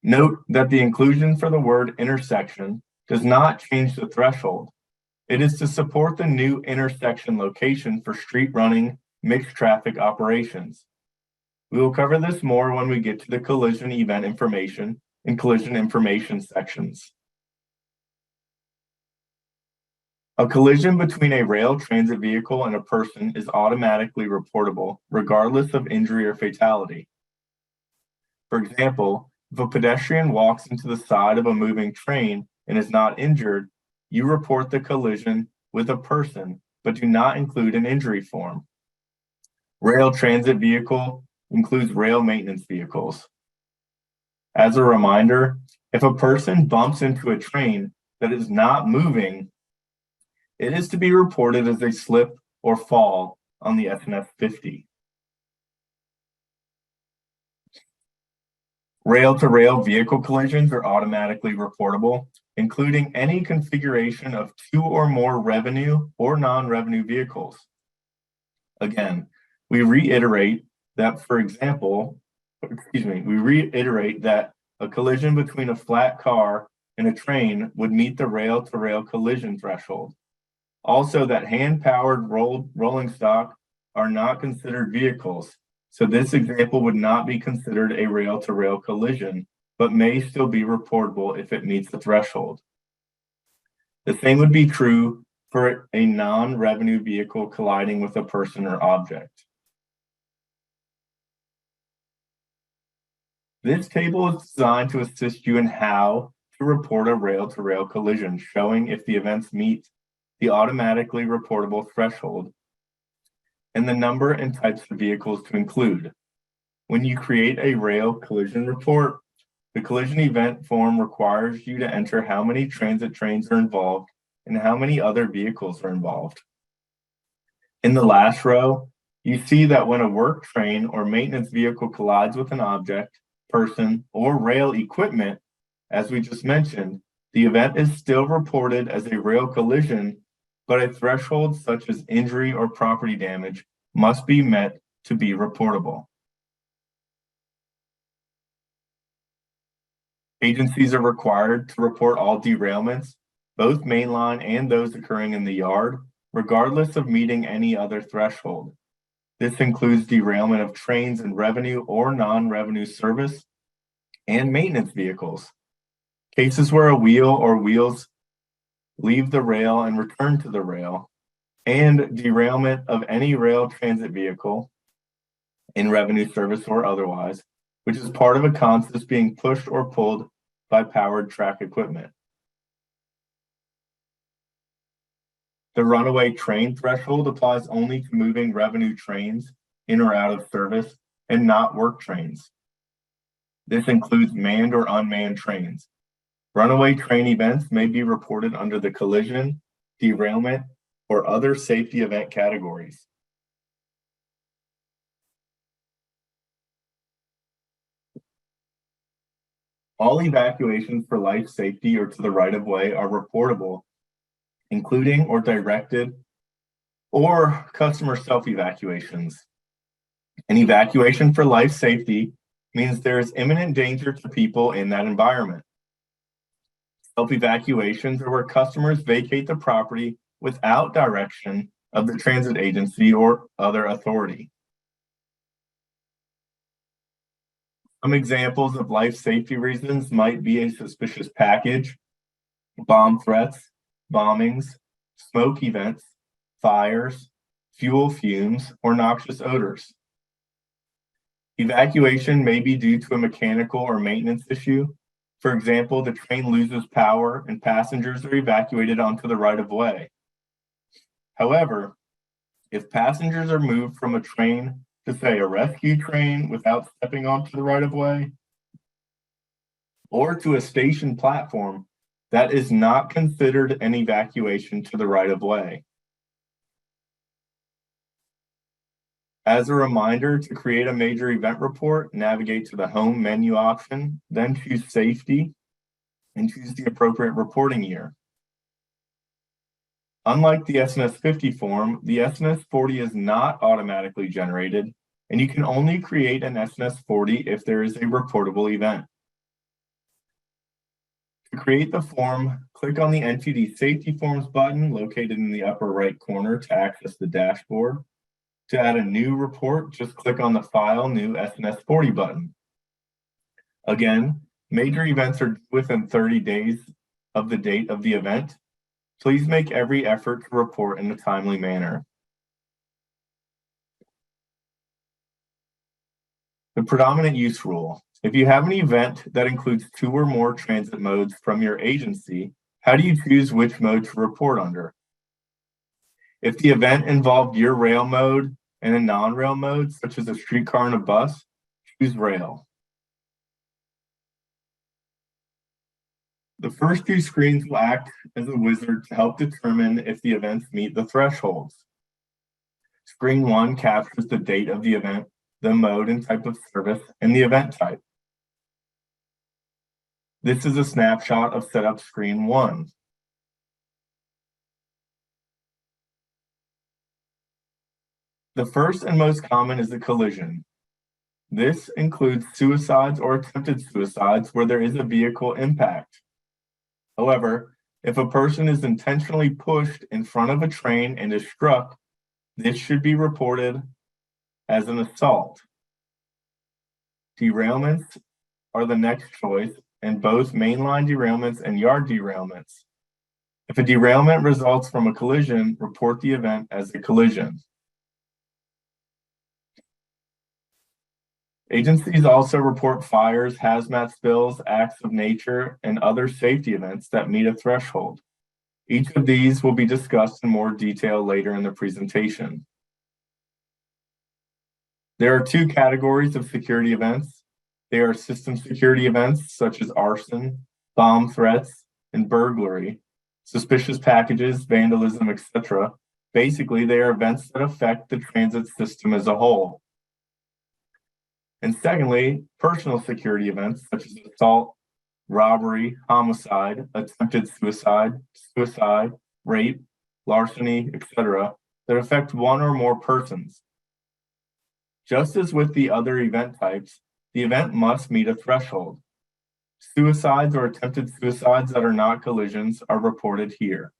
Note that the inclusion for the word intersection does not change the threshold. It is to support the new intersection location for street running mixed traffic operations. We will cover this more when we get to the collision event information and collision information sections. A collision between a rail transit vehicle and a person is automatically reportable, regardless of injury or fatality. For example, if a pedestrian walks into the side of a moving train and is not injured, you report the collision with a person, but do not include an injury form. Rail transit vehicle includes rail maintenance vehicles. As a reminder, if a person bumps into a train that is not moving, it is to be reported as a slip or fall on the SNS 50. Rail-to-rail vehicle collisions are automatically reportable, including any configuration of 2 or more revenue or non-revenue vehicles. Again, we reiterate that, a collision between a flat car and a train would meet the rail-to-rail collision threshold. Also, that hand-powered rolling stock are not considered vehicles, so this example would not be considered a rail-to-rail collision, but may still be reportable if it meets the threshold. The same would be true for a non-revenue vehicle colliding with a person or object. This table is designed to assist you in how to report a rail-to-rail collision, showing if the events meet the automatically reportable threshold and the number and types of vehicles to include. When you create a rail collision report, the collision event form requires you to enter how many transit trains are involved and how many other vehicles are involved. In the last row, you see that when a work train or maintenance vehicle collides with an object, person, or rail equipment, as we just mentioned, the event is still reported as a rail collision, but a threshold such as injury or property damage must be met to be reportable. Agencies are required to report all derailments, both mainline and those occurring in the yard, regardless of meeting any other threshold. This includes derailment of trains in revenue or non-revenue service and maintenance vehicles. Cases where a wheel or wheels leave the rail and return to the rail, and derailment of any rail transit vehicle in revenue service or otherwise, which is part of a consist being pushed or pulled by powered track equipment. The runaway train threshold applies only to moving revenue trains in or out of service and not work trains. This includes manned or unmanned trains. Runaway train events may be reported under the collision, derailment, or other safety event categories. All evacuations for life safety or to the right-of-way are reportable, including or directed or customer self-evacuations. An evacuation for life safety means there is imminent danger to people in that environment. Self-evacuations are where customers vacate the property without direction of the transit agency or other authority. Some examples of life safety reasons might be a suspicious package, bomb threats, bombings, smoke events, fires, fuel fumes, or noxious odors. Evacuation may be due to a mechanical or maintenance issue. For example, the train loses power and passengers are evacuated onto the right-of-way. However, if passengers are moved from a train to, say, a rescue train without stepping onto the right-of-way, or to a station platform, that is not considered an evacuation to the right-of-way. As a reminder, to create a major event report, navigate to the Home menu option, then choose Safety, and choose the appropriate reporting year. Unlike the SNS 50 form, the SNS 40 is not automatically generated, and you can only create an SNS 40 if there is a reportable event. To create the form, click on the NTD Safety Forms button located in the upper right corner to access the dashboard. To add a new report, just click on the File, New SNS 40 button. Again, major events are due within 30 days of the date of the event. Please make every effort to report in a timely manner. The predominant use rule. If you have an event that includes 2 or more transit modes from your agency, how do you choose which mode to report under? If the event involved your rail mode and a non-rail mode, such as a streetcar and a bus, choose rail. The first 2 screens will act as a wizard to help determine if the events meet the thresholds. Screen 1 captures the date of the event, the mode and type of service, and the event type. This is a snapshot of setup screen 1. The first and most common is a collision. This includes suicides or attempted suicides where there is a vehicle impact. However, if a person is intentionally pushed in front of a train and is struck, this should be reported as an assault. Derailments are the next choice, and both mainline derailments and yard derailments. If a derailment results from a collision, report the event as a collision. Agencies also report fires, hazmat spills, acts of nature, and other safety events that meet a threshold. Each of these will be discussed in more detail later in the presentation. There are 2 categories of security events. They are system security events such as arson, bomb threats, and burglary, suspicious packages, vandalism, etc. Basically, they are events that affect the transit system as a whole. And secondly, personal security events such as assault, robbery, homicide, attempted suicide, rape, larceny, etc., that affect 1 or more persons. Just as with the other event types, the event must meet a threshold. Suicides or attempted suicides that are not collisions are reported here.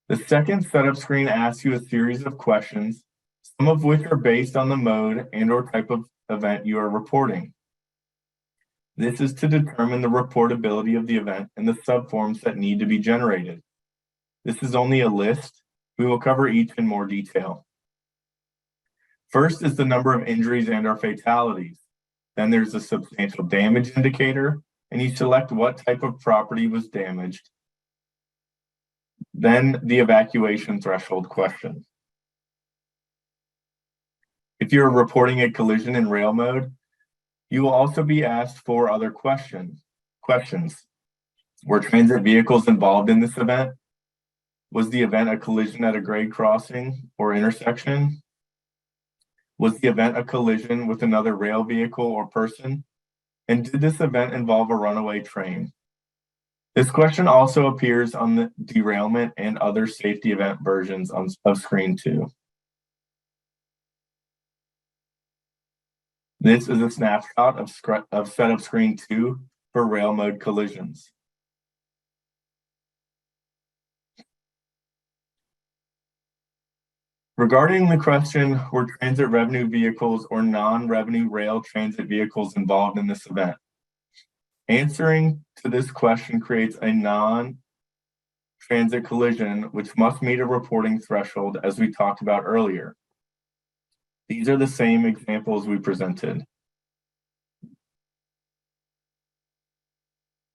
The second setup screen asks you a series of questions, some of which are based on the mode and/or type of event you are reporting. This is to determine the reportability of the event and the subforms that need to be generated. This is only a list. We will cover each in more detail. First is the number of injuries and/or fatalities. Then there's a substantial damage indicator, and you select what type of property was damaged. Then the evacuation threshold question. If you're reporting a collision in rail mode, you will also be asked 4 other questions. Were transit vehicles involved in this event? Was the event a collision at a grade crossing or intersection? Was the event a collision with another rail vehicle or person? And did this event involve a runaway train? This question also appears on the derailment and other safety event versions of screen 2. This is a snapshot of setup screen 2 for rail mode collisions. Regarding the question, were transit revenue vehicles or non-revenue rail transit vehicles involved in this event? Answering to this question creates a non-transit collision, which must meet a reporting threshold as we talked about earlier. These are the same examples we presented.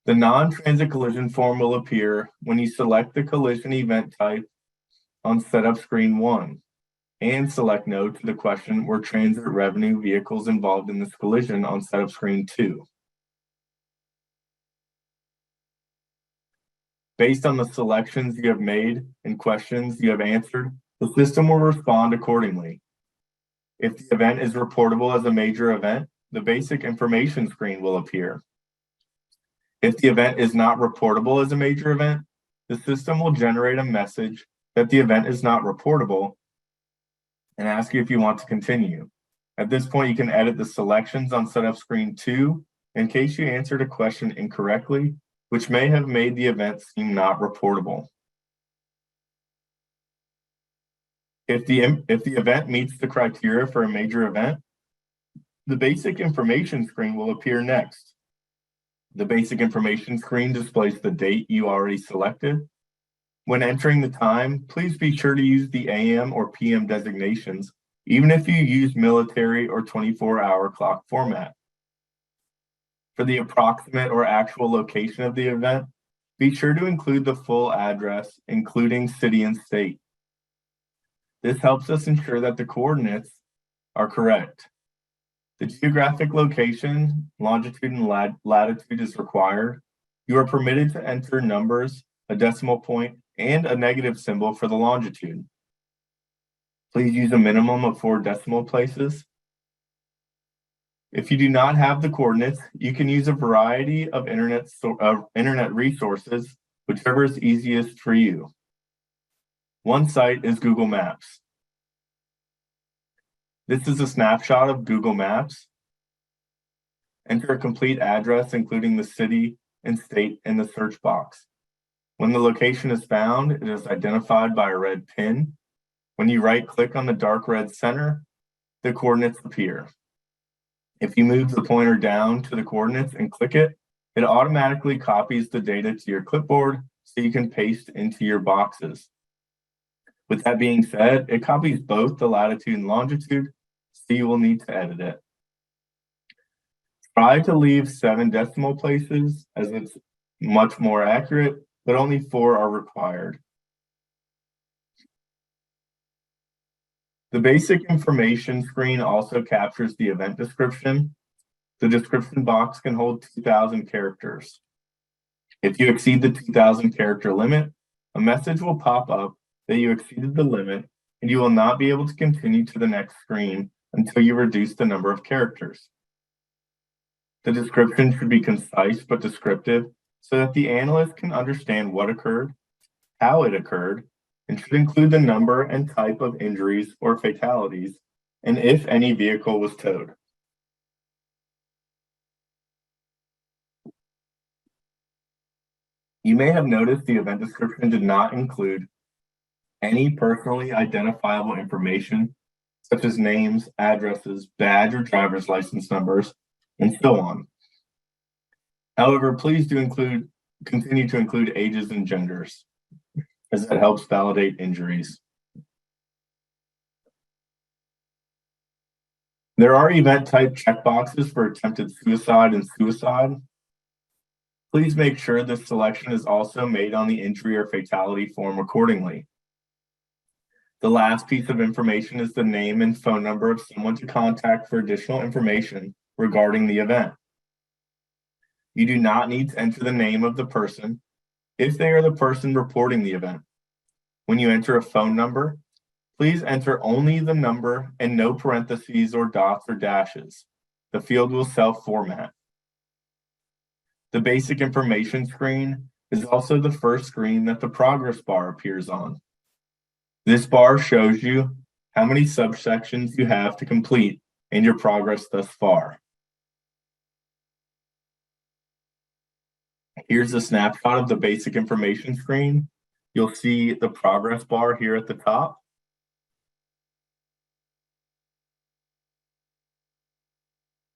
The non-transit collision form will appear when you select the collision event type on setup screen 1 and select no to the question, were transit revenue vehicles involved in this collision on setup screen 2. Based on the selections you have made and questions you have answered, the system will respond accordingly. If the event is reportable as a major event, the basic information screen will appear. If the event is not reportable as a major event, the system will generate a message that the event is not reportable and ask you if you want to continue. At this point, you can edit the selections on setup screen 2 in case you answered a question incorrectly, which may have made the event seem not reportable. If the event meets the criteria for a major event, the basic information screen will appear next. The basic information screen displays the date you already selected. When entering the time, please be sure to use the AM or PM designations, even if you use military or 24-hour clock format. For the approximate or actual location of the event, be sure to include the full address, including city and state. This helps us ensure that the coordinates are correct. The geographic location, longitude and latitude is required. You are permitted to enter numbers, a decimal point, and a negative symbol for the longitude. Please use a minimum of 4 decimal places. If you do not have the coordinates, you can use a variety of internet resources, whichever is easiest for you. One site is Google Maps. This is a snapshot of Google Maps. Enter a complete address, including the city and state, in the search box. When the location is found, it is identified by a red pin. When you right-click on the dark red center, the coordinates appear. If you move the pointer down to the coordinates and click it, it automatically copies the data to your clipboard so you can paste into your boxes. With that being said, it copies both the latitude and longitude, so you will need to edit it. Try to leave 7 decimal places, as it's much more accurate, but only 4 are required. The basic information screen also captures the event description. The description box can hold 2,000 characters. If you exceed the 2,000 character limit, a message will pop up that you exceeded the limit, and you will not be able to continue to the next screen until you reduce the number of characters. The description should be concise but descriptive so that the analyst can understand what occurred, how it occurred, and should include the number and type of injuries or fatalities, and if any vehicle was towed. You may have noticed the event description did not include any personally identifiable information, such as names, addresses, badge or driver's license numbers, and so on. However, please do continue to include ages and genders, as that helps validate injuries. There are event type checkboxes for attempted suicide and suicide. Please make sure this selection is also made on the injury or fatality form accordingly. The last piece of information is the name and phone number of someone to contact for additional information regarding the event. You do not need to enter the name of the person if they are the person reporting the event. When you enter a phone number, please enter only the number and no parentheses or dots or dashes. The field will self-format. The basic information screen is also the first screen that the progress bar appears on. This bar shows you how many subsections you have to complete and your progress thus far. Here's a snapshot of the basic information screen. You'll see the progress bar here at the top.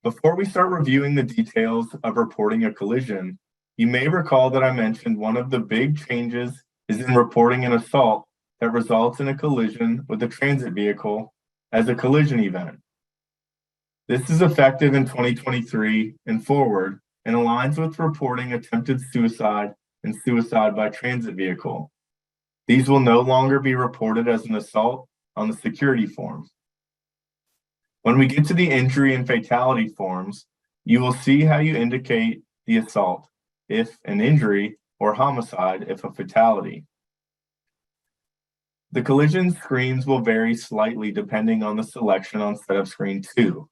Before we start reviewing the details of reporting a collision, you may recall that I mentioned one of the big changes is in reporting an assault that results in a collision with a transit vehicle as a collision event. This is effective in 2023 and forward and aligns with reporting attempted suicide and suicide by transit vehicle. These will no longer be reported as an assault on the security form. When we get to the injury and fatality forms, you will see how you indicate the assault, if an injury, or homicide, if a fatality. The collision screens will vary slightly depending on the selection on setup screen 2.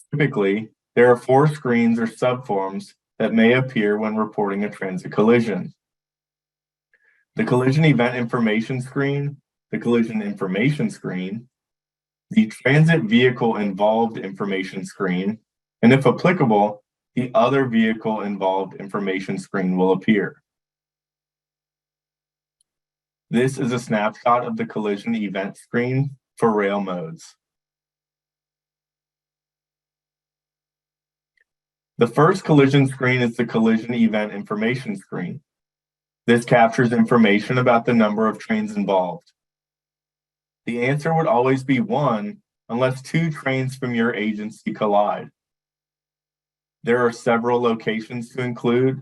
Typically, there are 4 screens or subforms that may appear when reporting a transit collision. The collision event information screen, the collision information screen, the transit vehicle involved information screen, and if applicable, the other vehicle involved information screen will appear. This is a snapshot of the collision event screen for rail modes. The first collision screen is the collision event information screen. This captures information about the number of trains involved. The answer would always be 1 unless 2 trains from your agency collide. There are several locations to include: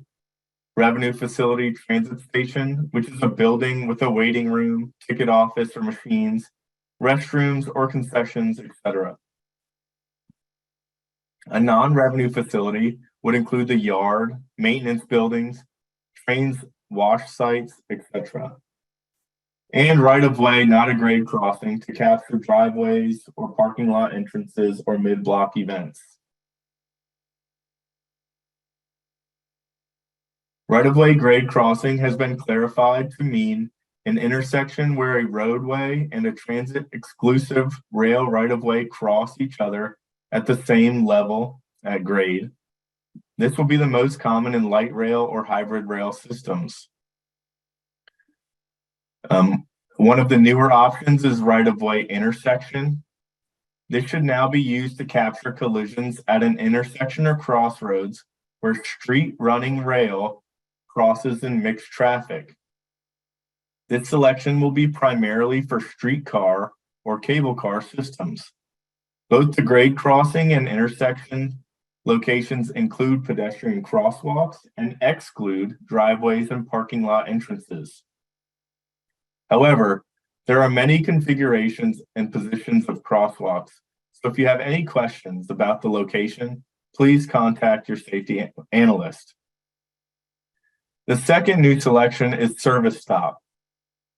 Revenue Facility Transit Station, which is a building with a waiting room, ticket office or machines, restrooms or concessions, etc. A non-revenue facility would include the yard, maintenance buildings, trains wash sites, etc. And right-of-way, not a grade crossing, to capture driveways or parking lot entrances or mid-block events. Right-of-way grade crossing has been clarified to mean an intersection where a roadway and a transit-exclusive rail right-of-way cross each other at the same level at grade. This will be the most common in light rail or hybrid rail systems. One of the newer options is right-of-way intersection. This should now be used to capture collisions at an intersection or crossroads where street-running rail crosses in mixed traffic. This selection will be primarily for streetcar or cable car systems. Both the grade crossing and intersection locations include pedestrian crosswalks and exclude driveways and parking lot entrances. However, there are many configurations and positions of crosswalks, so if you have any questions about the location, please contact your safety analyst. The second new selection is service stop,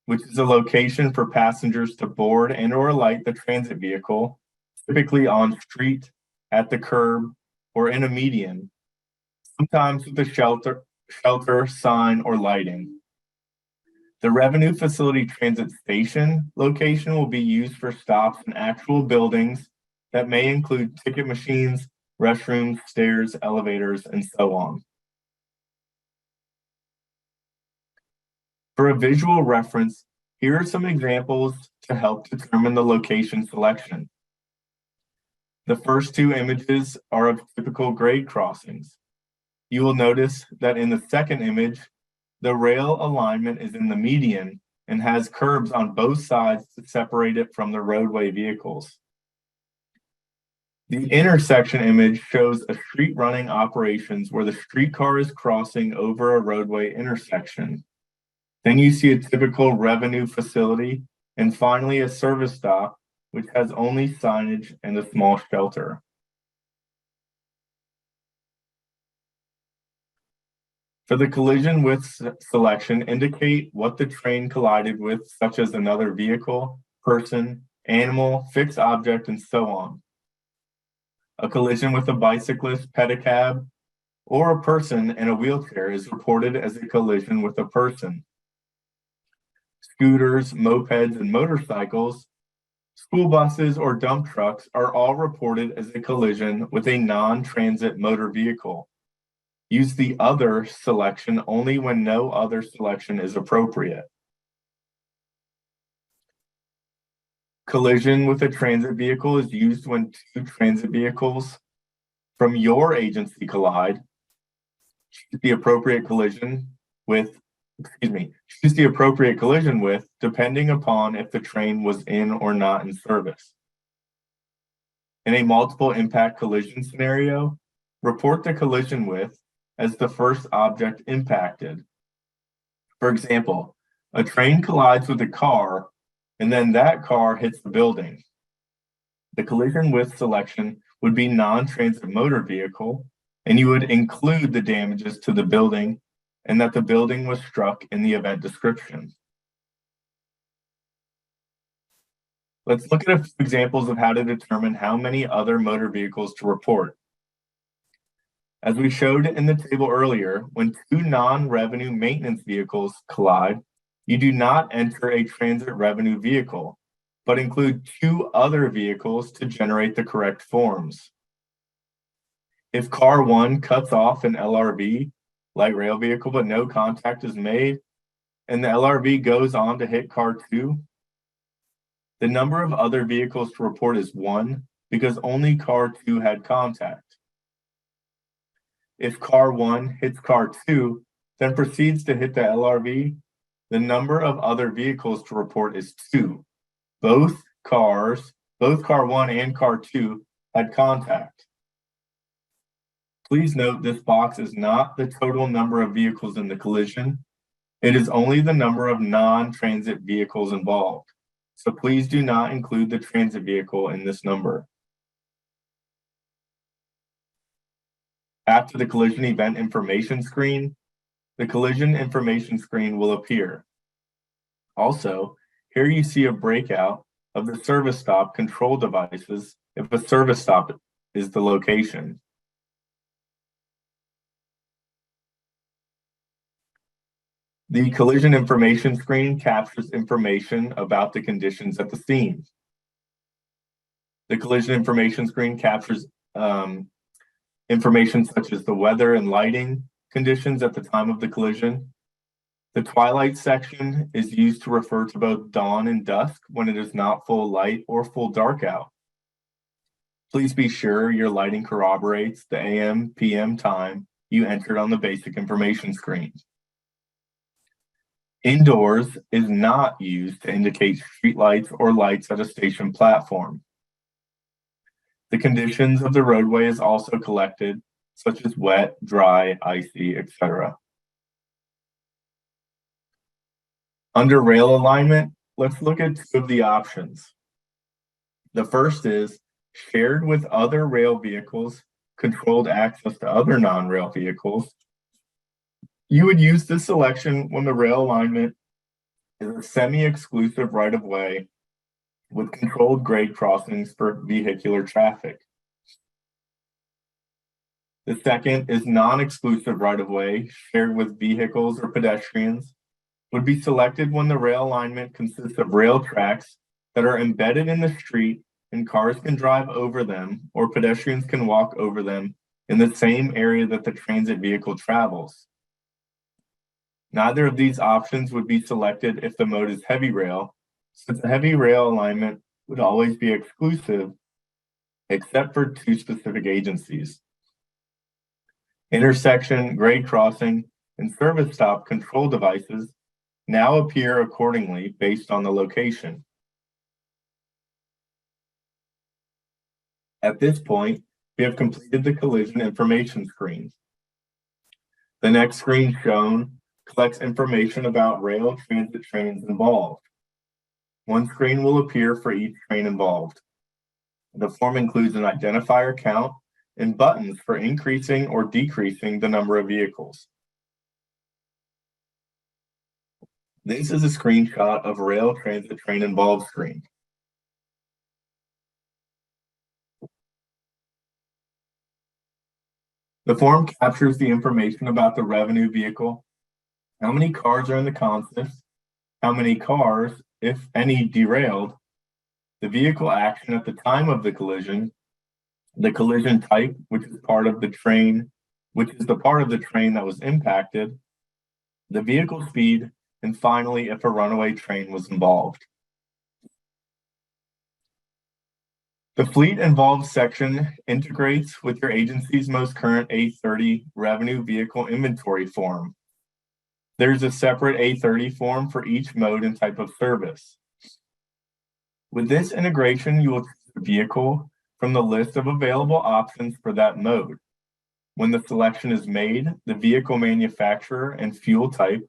which is a location for passengers to board and or alight the transit vehicle, typically on street, at the curb, or in a median, sometimes with a shelter, sign, or lighting. The Revenue Facility Transit Station location will be used for stops in actual buildings that may include ticket machines, restrooms, stairs, elevators, and so on. For a visual reference, here are some examples to help determine the location selection. The first 2 images are of typical grade crossings. You will notice that in the second image, the rail alignment is in the median and has curbs on both sides to separate it from the roadway vehicles. The intersection image shows a street running operations where the streetcar is crossing over a roadway intersection. Then you see a typical revenue facility, and finally a service stop, which has only signage and a small shelter. For the collision with selection, indicate what the train collided with, such as another vehicle, person, animal, fixed object, and so on. A collision with a bicyclist, pedicab, or a person in a wheelchair is reported as a collision with a person. Scooters, mopeds, and motorcycles, school buses, or dump trucks are all reported as a collision with a non-transit motor vehicle. Use the other selection only when no other selection is appropriate. Collision with a transit vehicle is used when 2 transit vehicles from your agency collide. Choose the appropriate collision with, depending upon if the train was in or not in service. In a multiple impact collision scenario, report the collision with as the first object impacted. For example, a train collides with a car and then that car hits the building. The collision with selection would be non-transit motor vehicle, and you would include the damages to the building and that the building was struck in the event description. Let's look at a few examples of how to determine how many other motor vehicles to report. As we showed in the table earlier, when 2 non-revenue maintenance vehicles collide, you do not enter a transit revenue vehicle, but include 2 other vehicles to generate the correct forms. If car 1 cuts off an LRV, light rail vehicle, but no contact is made, and the LRV goes on to hit car 2, the number of other vehicles to report is 1 because only car 2 had contact. If car 1 hits car 2, then proceeds to hit the LRV, the number of other vehicles to report is 2. Both car 1 and car 2 had contact. Please note this box is not the total number of vehicles in the collision. It is only the number of non-transit vehicles involved. So please do not include the transit vehicle in this number. After the collision event information screen, the collision information screen will appear. Also, here you see a breakout of the service stop control devices if a service stop is the location. The collision information screen captures information about the conditions at the scene. The collision information screen captures information such as the weather and lighting conditions at the time of the collision. The twilight section is used to refer to both dawn and dusk when it is not full light or full dark out. Please be sure your lighting corroborates the AM, PM time you entered on the basic information screen. Indoors is not used to indicate street lights or lights at a station platform. The conditions of the roadway is also collected, such as wet, dry, icy, etc. Under rail alignment, let's look at 2 of the options. The first is shared with other rail vehicles, controlled access to other non-rail vehicles. You would use this selection when the rail alignment is a semi-exclusive right-of-way with controlled grade crossings for vehicular traffic. The second is non-exclusive right-of-way shared with vehicles or pedestrians, would be selected when the rail alignment consists of rail tracks that are embedded in the street and cars can drive over them or pedestrians can walk over them in the same area that the transit vehicle travels. Neither of these options would be selected if the mode is heavy rail, since the heavy rail alignment would always be exclusive, except for 2 specific agencies. Intersection, grade crossing, and service stop control devices now appear accordingly based on the location. At this point, we have completed the collision information screen. The next screen shown collects information about rail transit trains involved. 1 screen will appear for each train involved. The form includes an identifier count and buttons for increasing or decreasing the number of vehicles. This is a screenshot of rail transit train involved screen. The form captures the information about the revenue vehicle, how many cars are in the consist, how many cars, if any, derailed, the vehicle action at the time of the collision type, which is part of the train, that was impacted, the vehicle speed, and finally, if a runaway train was involved. The fleet involved section integrates with your agency's most current A30 revenue vehicle inventory form. There's a separate A30 form for each mode and type of service. With this integration, you will choose the vehicle from the list of available options for that mode. When the selection is made, the vehicle manufacturer and fuel type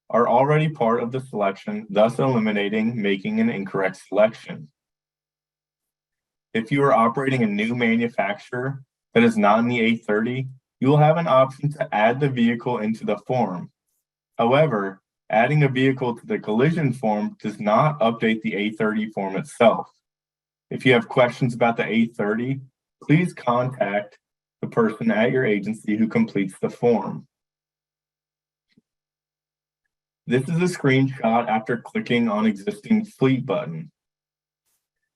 are already part of the selection, thus eliminating making an incorrect selection. If you are operating a new manufacturer that is not in the A30, you will have an option to add the vehicle into the form. However, adding a vehicle to the collision form does not update the A30 form itself. If you have questions about the A30, please contact the person at your agency who completes the form. This is a screenshot after clicking on existing fleet button.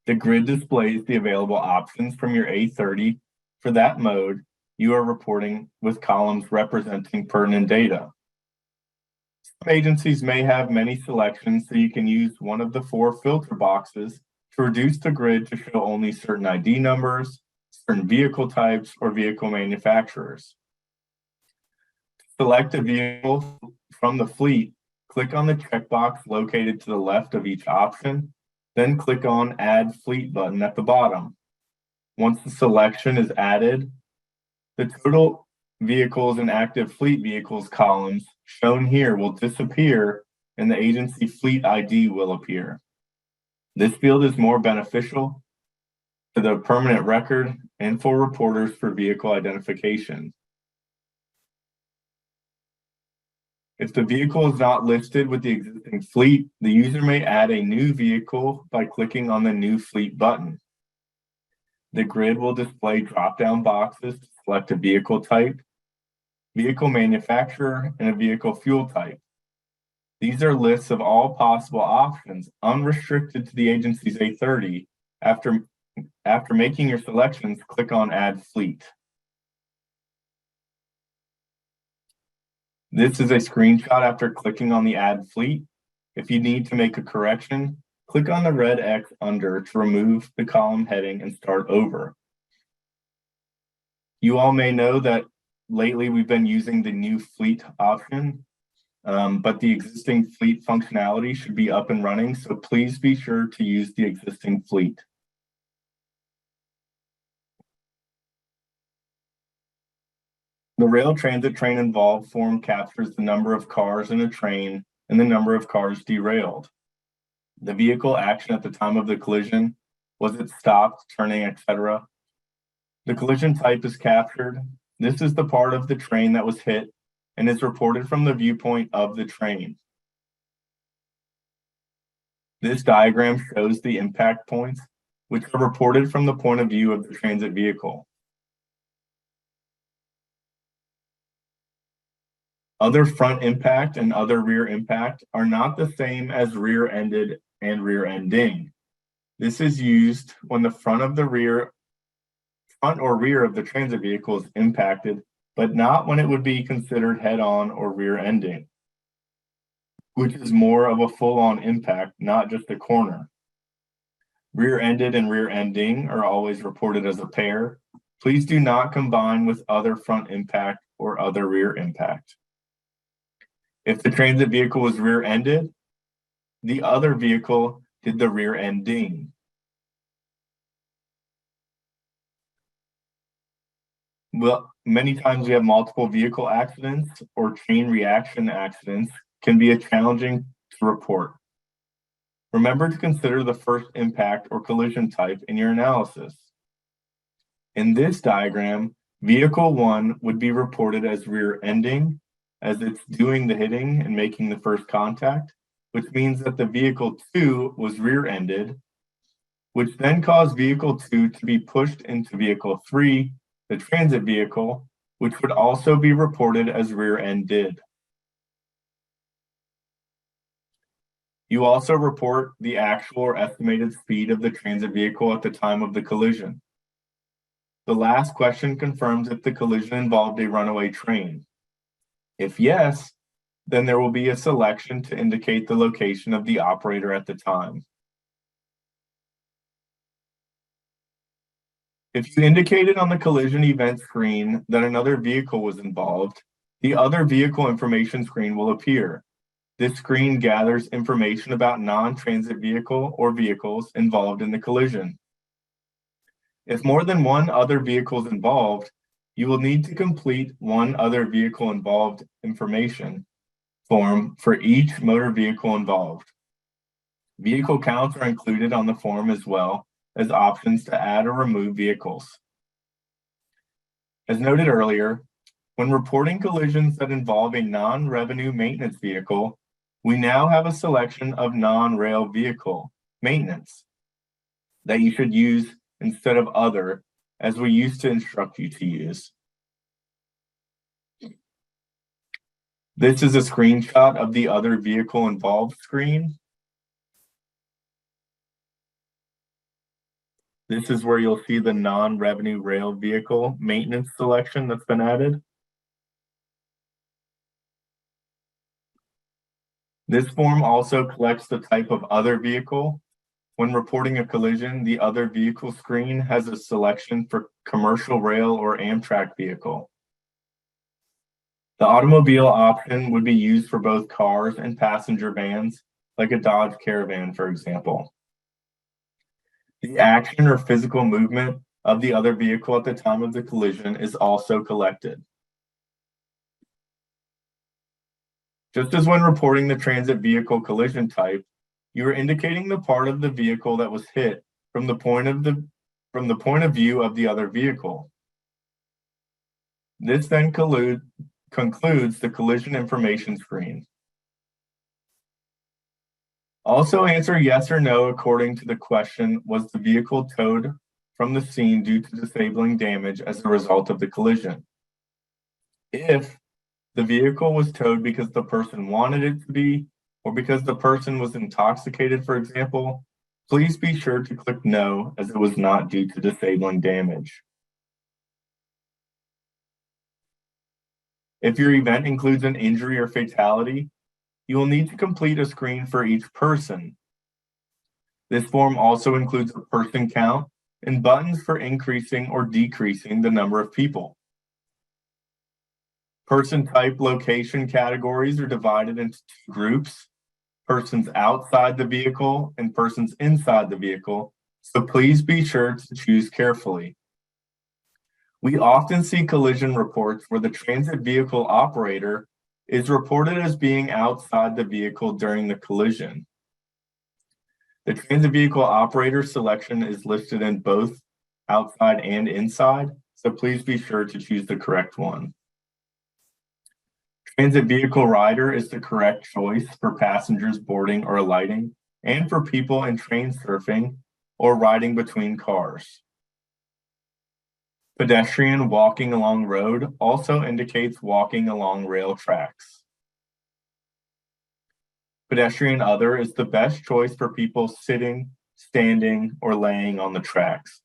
The grid displays the available options from your A30 for that mode you are reporting with columns representing pertinent data. Some agencies may have many selections, so you can use one of the 4 filter boxes to reduce the grid to show only certain ID numbers, certain vehicle types, or vehicle manufacturers. To select a vehicle from the fleet, click on the checkbox located to the left of each option, then click on Add Fleet button at the bottom. Once the selection is added, the total vehicles and active fleet vehicles columns shown here will disappear and the agency fleet ID will appear. This field is more beneficial to the permanent record and for reporters for vehicle identification. If the vehicle is not listed with the existing fleet, the user may add a new vehicle by clicking on the New Fleet button. The grid will display drop-down boxes to select a vehicle type, vehicle manufacturer, and a vehicle fuel type. These are lists of all possible options, unrestricted to the agency's A30. After making your selections, click on Add Fleet. This is a screenshot after clicking on the Add Fleet. If you need to make a correction, click on the red X under to remove the column heading and start over. You all may know that lately we've been using the New Fleet option, but the existing fleet functionality should be up and running, so please be sure to use the existing fleet. The rail transit train involved form captures the number of cars in a train and the number of cars derailed. The vehicle action at the time of the collision, was it stopped, turning, etc. The collision type is captured. This is the part of the train that was hit and is reported from the viewpoint of the train. This diagram shows the impact points, which are reported from the point of view of the transit vehicle. Other front impact and other rear impact are not the same as rear-ended and rear-ending. This is used when the front or rear of the transit vehicle is impacted, but not when it would be considered head-on or rear-ending, which is more of a full-on impact, not just a corner. Rear-ended and rear-ending are always reported as a pair. Please do not combine with other front impact or other rear impact. If the transit vehicle was rear-ended, the other vehicle did the rear-ending. Well, many times we have multiple vehicle accidents or chain reaction accidents can be challenging to report. Remember to consider the first impact or collision type in your analysis. In this diagram, vehicle 1 would be reported as rear-ending, as it's doing the hitting and making the first contact, which means that the vehicle 2 was rear-ended, which then caused vehicle 2 to be pushed into vehicle 3, the transit vehicle, which would also be reported as rear-ended. You also report the actual or estimated speed of the transit vehicle at the time of the collision. The last question confirms if the collision involved a runaway train. If yes, then there will be a selection to indicate the location of the operator at the time. If you indicated on the collision event screen that another vehicle was involved, the other vehicle information screen will appear. This screen gathers information about non-transit vehicle or vehicles involved in the collision. If more than one other vehicle is involved, you will need to complete one other vehicle involved information form for each motor vehicle involved. Vehicle counts are included on the form as well as options to add or remove vehicles. As noted earlier, when reporting collisions that involve a non-revenue maintenance vehicle, we now have a selection of non-rail vehicle maintenance that you should use instead of other, as we used to instruct you to use. This is a screenshot of the other vehicle involved screen. This is where you'll see the non-revenue rail vehicle maintenance selection that's been added. This form also collects the type of other vehicle. When reporting a collision, the other vehicle screen has a selection for commercial rail or Amtrak vehicle. The automobile option would be used for both cars and passenger vans, like a Dodge Caravan, for example. The action or physical movement of the other vehicle at the time of the collision is also collected. Just as when reporting the transit vehicle collision type, you are indicating the part of the vehicle that was hit from the point of view of the other vehicle. This then concludes the collision information screen. Also answer yes or no according to the question, was the vehicle towed from the scene due to disabling damage as a result of the collision? If the vehicle was towed because the person wanted it to be, or because the person was intoxicated, for example, please be sure to click no, as it was not due to disabling damage. If your event includes an injury or fatality, you will need to complete a screen for each person. This form also includes a person count and buttons for increasing or decreasing the number of people. Person type location categories are divided into two groups, persons outside the vehicle and persons inside the vehicle, so please be sure to choose carefully. We often see collision reports where the transit vehicle operator is reported as being outside the vehicle during the collision. The transit vehicle operator selection is listed in both outside and inside, so please be sure to choose the correct one. Transit vehicle rider is the correct choice for passengers boarding or alighting, and for people in train surfing or riding between cars. Pedestrian walking along road also indicates walking along rail tracks. Pedestrian other is the best choice for people sitting, standing, or laying on the tracks.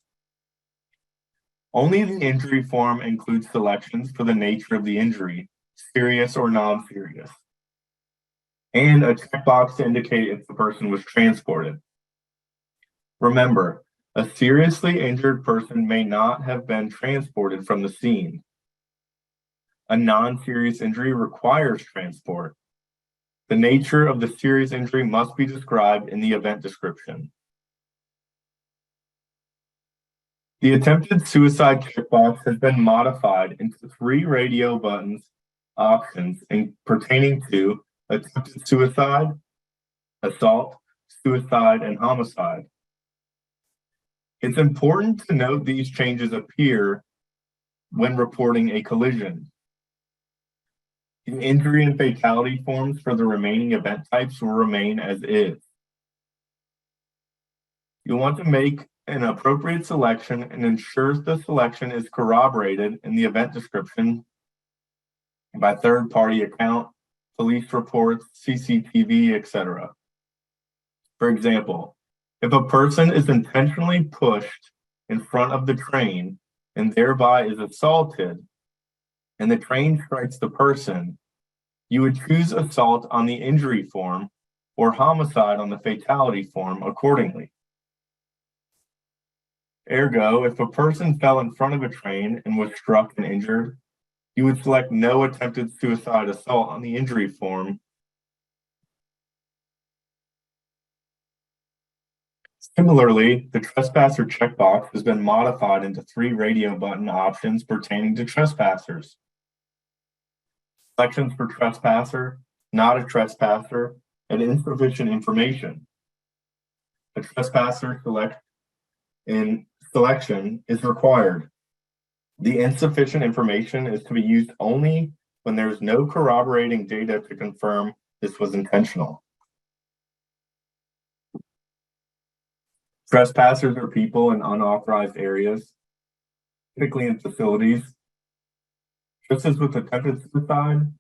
Only the injury form includes selections for the nature of the injury, serious or non-serious, and a checkbox to indicate if the person was transported. Remember, a seriously injured person may not have been transported from the scene. A non-serious injury requires transport. The nature of the serious injury must be described in the event description. The attempted suicide checkbox has been modified into 3 radio buttons options pertaining to attempted suicide, assault, suicide, and homicide. It's important to note these changes appear when reporting a collision. The injury and fatality forms for the remaining event types will remain as is. You'll want to make an appropriate selection and ensure the selection is corroborated in the event description by third-party account, police reports, CCTV, etc. For example, if a person is intentionally pushed in front of the train and thereby is assaulted, and the train strikes the person, you would choose assault on the injury form or homicide on the fatality form accordingly. Ergo, if a person fell in front of a train and was struck and injured, you would select no attempted suicide assault on the injury form. Similarly, the trespasser checkbox has been modified into 3 radio button options pertaining to trespassers. Selections for trespasser, not a trespasser, and insufficient information. A trespasser selection is required. The insufficient information is to be used only when there is no corroborating data to confirm this was intentional. Trespassers are people in unauthorized areas, typically in facilities. Just as with attempted suicide,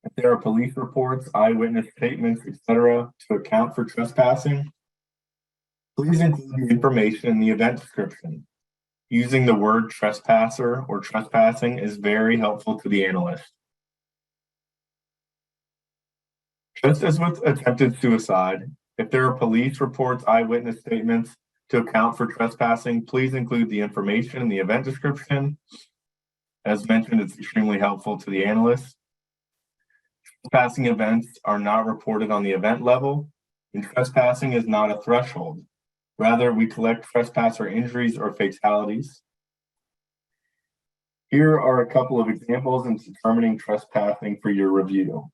if there are police reports, eyewitness statements, etc., to account for trespassing, please include the information in the event description. Using the word trespasser or trespassing is very helpful to the analyst. Just as with attempted suicide, if there are police reports, eyewitness statements to account for trespassing, please include the information in the event description. As mentioned, it's extremely helpful to the analyst. Trespassing events are not reported on the event level, and trespassing is not a threshold. Rather, we collect trespasser injuries or fatalities. Here are a couple of examples in determining trespassing for your review.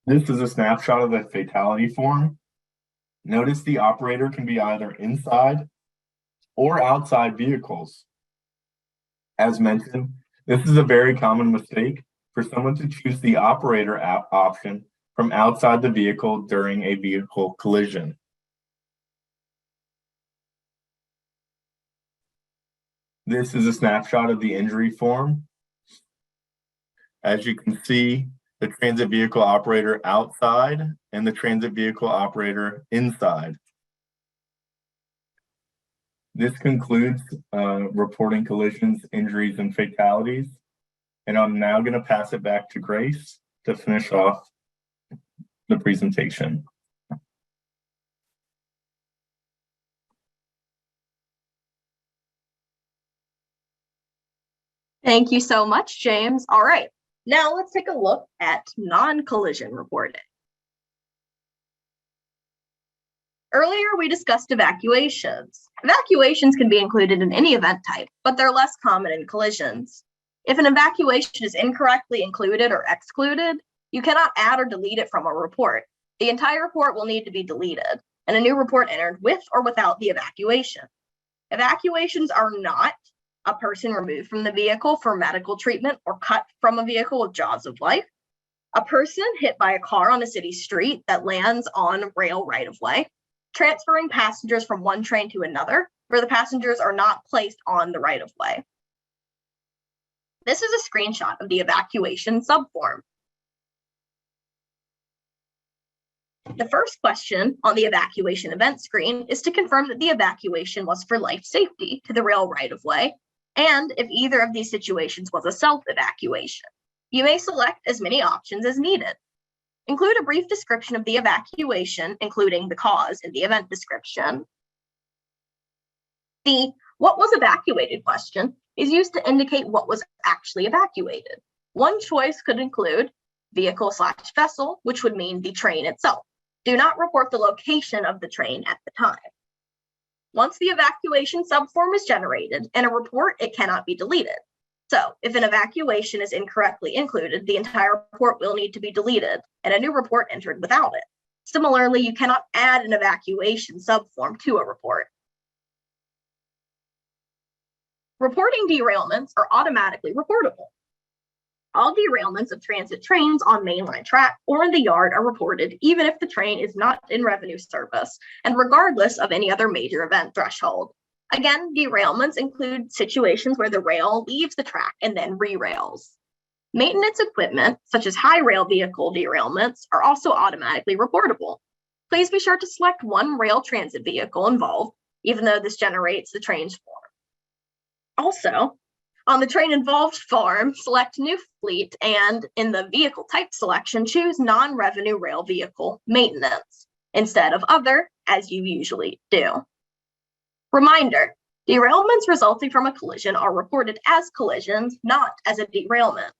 This is a snapshot of the fatality form. Notice the operator can be either inside or outside vehicles. As mentioned, this is a very common mistake for someone to choose the operator option from outside the vehicle during a vehicle collision. This is a snapshot of the injury form. As you can see, the transit vehicle operator outside and the transit vehicle operator inside. This concludes reporting collisions, injuries, and fatalities. And I'm now going to pass it back to Grace to finish off the presentation. Thank you so much, James. All right, now let's take a look at non-collision reporting. Earlier, we discussed evacuations. Evacuations can be included in any event type, but they're less common in collisions. If an evacuation is incorrectly included or excluded, you cannot add or delete it from a report. The entire report will need to be deleted, and a new report entered with or without the evacuation. Evacuations are not a person removed from the vehicle for medical treatment or cut from a vehicle with jaws of life, a person hit by a car on a city street that lands on rail right-of-way, transferring passengers from one train to another, where the passengers are not placed on the right-of-way. This is a screenshot of the evacuation subform. The first question on the evacuation event screen is to confirm that the evacuation was for life safety to the rail right-of-way, and if either of these situations was a self-evacuation. You may select as many options as needed. Include a brief description of the evacuation, including the cause in the event description. The "what was evacuated" question is used to indicate what was actually evacuated. One choice could include vehicle/vessel, which would mean the train itself. Do not report the location of the train at the time. Once the evacuation subform is generated in a report, it cannot be deleted. So if an evacuation is incorrectly included, the entire report will need to be deleted and a new report entered without it. Similarly, you cannot add an evacuation subform to a report. Reporting derailments are automatically reportable. All derailments of transit trains on mainline track or in the yard are reported, even if the train is not in revenue service, and regardless of any other major event threshold. Again, derailments include situations where the rail leaves the track and then re-rails. Maintenance equipment, such as high rail vehicle derailments, are also automatically reportable. Please be sure to select one rail transit vehicle involved, even though this generates the train's form. Also, on the train involved form, select new fleet, and in the vehicle type selection, choose non-revenue rail vehicle maintenance instead of other, as you usually do. Reminder, derailments resulting from a collision are reported as collisions, not as a derailment.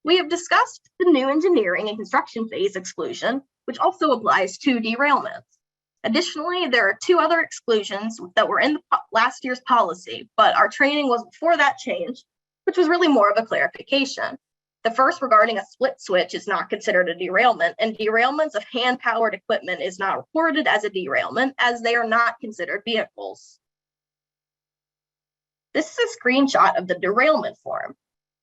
We have discussed the new engineering and construction phase exclusion, which also applies to derailments. Additionally, there are two other exclusions that were in the last year's policy, but our training was before that change, which was really more of a clarification. The first, regarding a split switch, is not considered a derailment, and derailments of hand-powered equipment is not reported as a derailment, as they are not considered vehicles. This is a screenshot of the derailment form.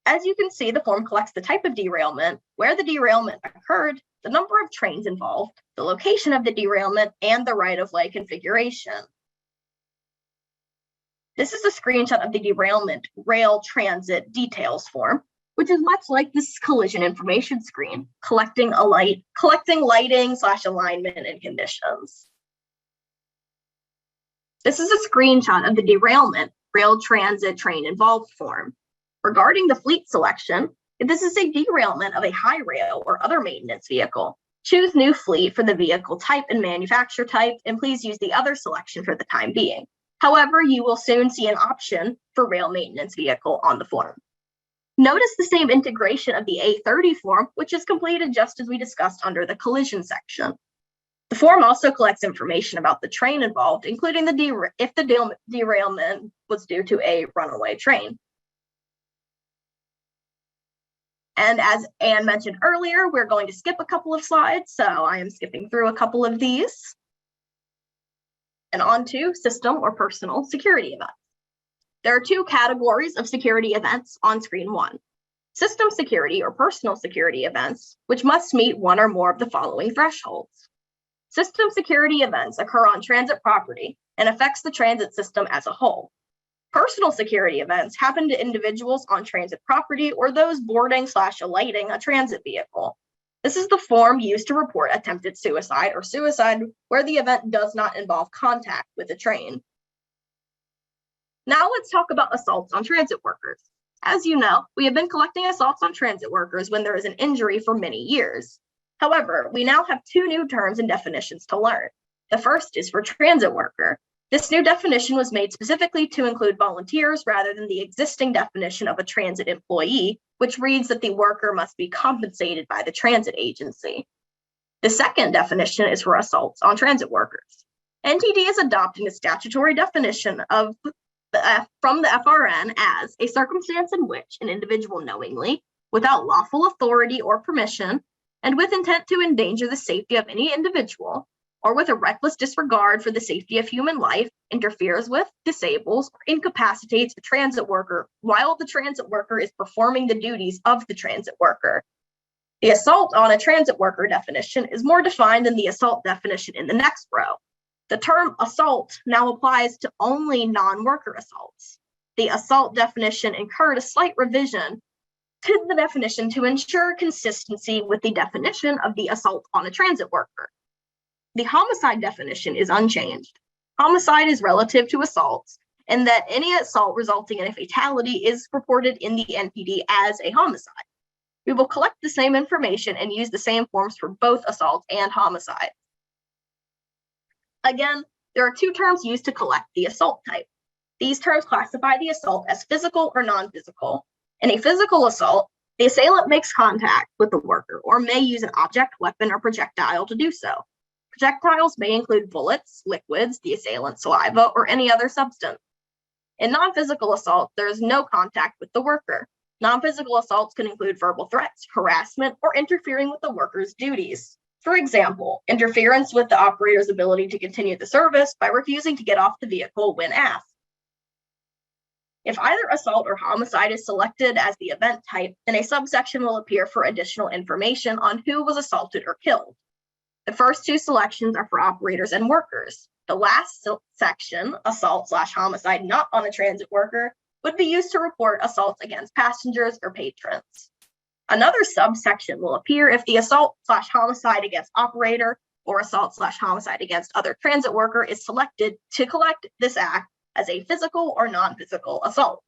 As you can see, the form collects the type of derailment, where the derailment occurred, the number of trains involved, the location of the derailment, and the right-of-way configuration. This is a screenshot of the derailment rail transit details form, which is much like this collision information screen, collecting lighting/alignment and conditions. This is a screenshot of the derailment rail transit train involved form. Regarding the fleet selection, if this is a derailment of a high rail or other maintenance vehicle, choose new fleet for the vehicle type and manufacturer type, and please use the other selection for the time being. However, you will soon see an option for rail maintenance vehicle on the form. Notice the same integration of the A30 form, which is completed just as we discussed under the collision section. The form also collects information about the train involved, including if the derailment was due to a runaway train. And as Anne mentioned earlier, we're going to skip a couple of slides, so I am skipping through a couple of these. And on to system or personal security events. There are two categories of security events on screen one. System security or personal security events, which must meet one or more of the following thresholds. System security events occur on transit property and affects the transit system as a whole. Personal security events happen to individuals on transit property or those boarding/alighting a transit vehicle. This is the form used to report attempted suicide or suicide where the event does not involve contact with a train. Now let's talk about assaults on transit workers. As you know, we have been collecting assaults on transit workers when there is an injury for many years. However, we now have two new terms and definitions to learn. The first is for transit worker. This new definition was made specifically to include volunteers rather than the existing definition of a transit employee, which reads that the worker must be compensated by the transit agency. The second definition is for assaults on transit workers. NTD is adopting a statutory definition from the FRN as a circumstance in which an individual knowingly, without lawful authority or permission, and with intent to endanger the safety of any individual, or with a reckless disregard for the safety of human life, interferes with, disables, or incapacitates the transit worker while the transit worker is performing the duties of the transit worker. The assault on a transit worker definition is more defined than the assault definition in the next row. The term assault now applies to only non-worker assaults. The assault definition incurred a slight revision to the definition to ensure consistency with the definition of the assault on a transit worker. The homicide definition is unchanged. Homicide is relative to assaults, and that any assault resulting in a fatality is reported in the NTD as a homicide. We will collect the same information and use the same forms for both assaults and homicide. Again, there are two terms used to collect the assault type. These terms classify the assault as physical or non-physical. In a physical assault, the assailant makes contact with the worker or may use an object, weapon, or projectile to do so. Projectiles may include bullets, liquids, the assailant's saliva, or any other substance. In non-physical assault, there is no contact with the worker. Non-physical assaults can include verbal threats, harassment, or interfering with the worker's duties. For example, interference with the operator's ability to continue the service by refusing to get off the vehicle when asked. If either assault or homicide is selected as the event type, then a subsection will appear for additional information on who was assaulted or killed. The first two selections are for operators and workers. The last section, assault/homicide not on a transit worker, would be used to report assaults against passengers or patrons. Another subsection will appear if the assault/homicide against operator or assault/homicide against other transit worker is selected to collect this act as a physical or non-physical assault.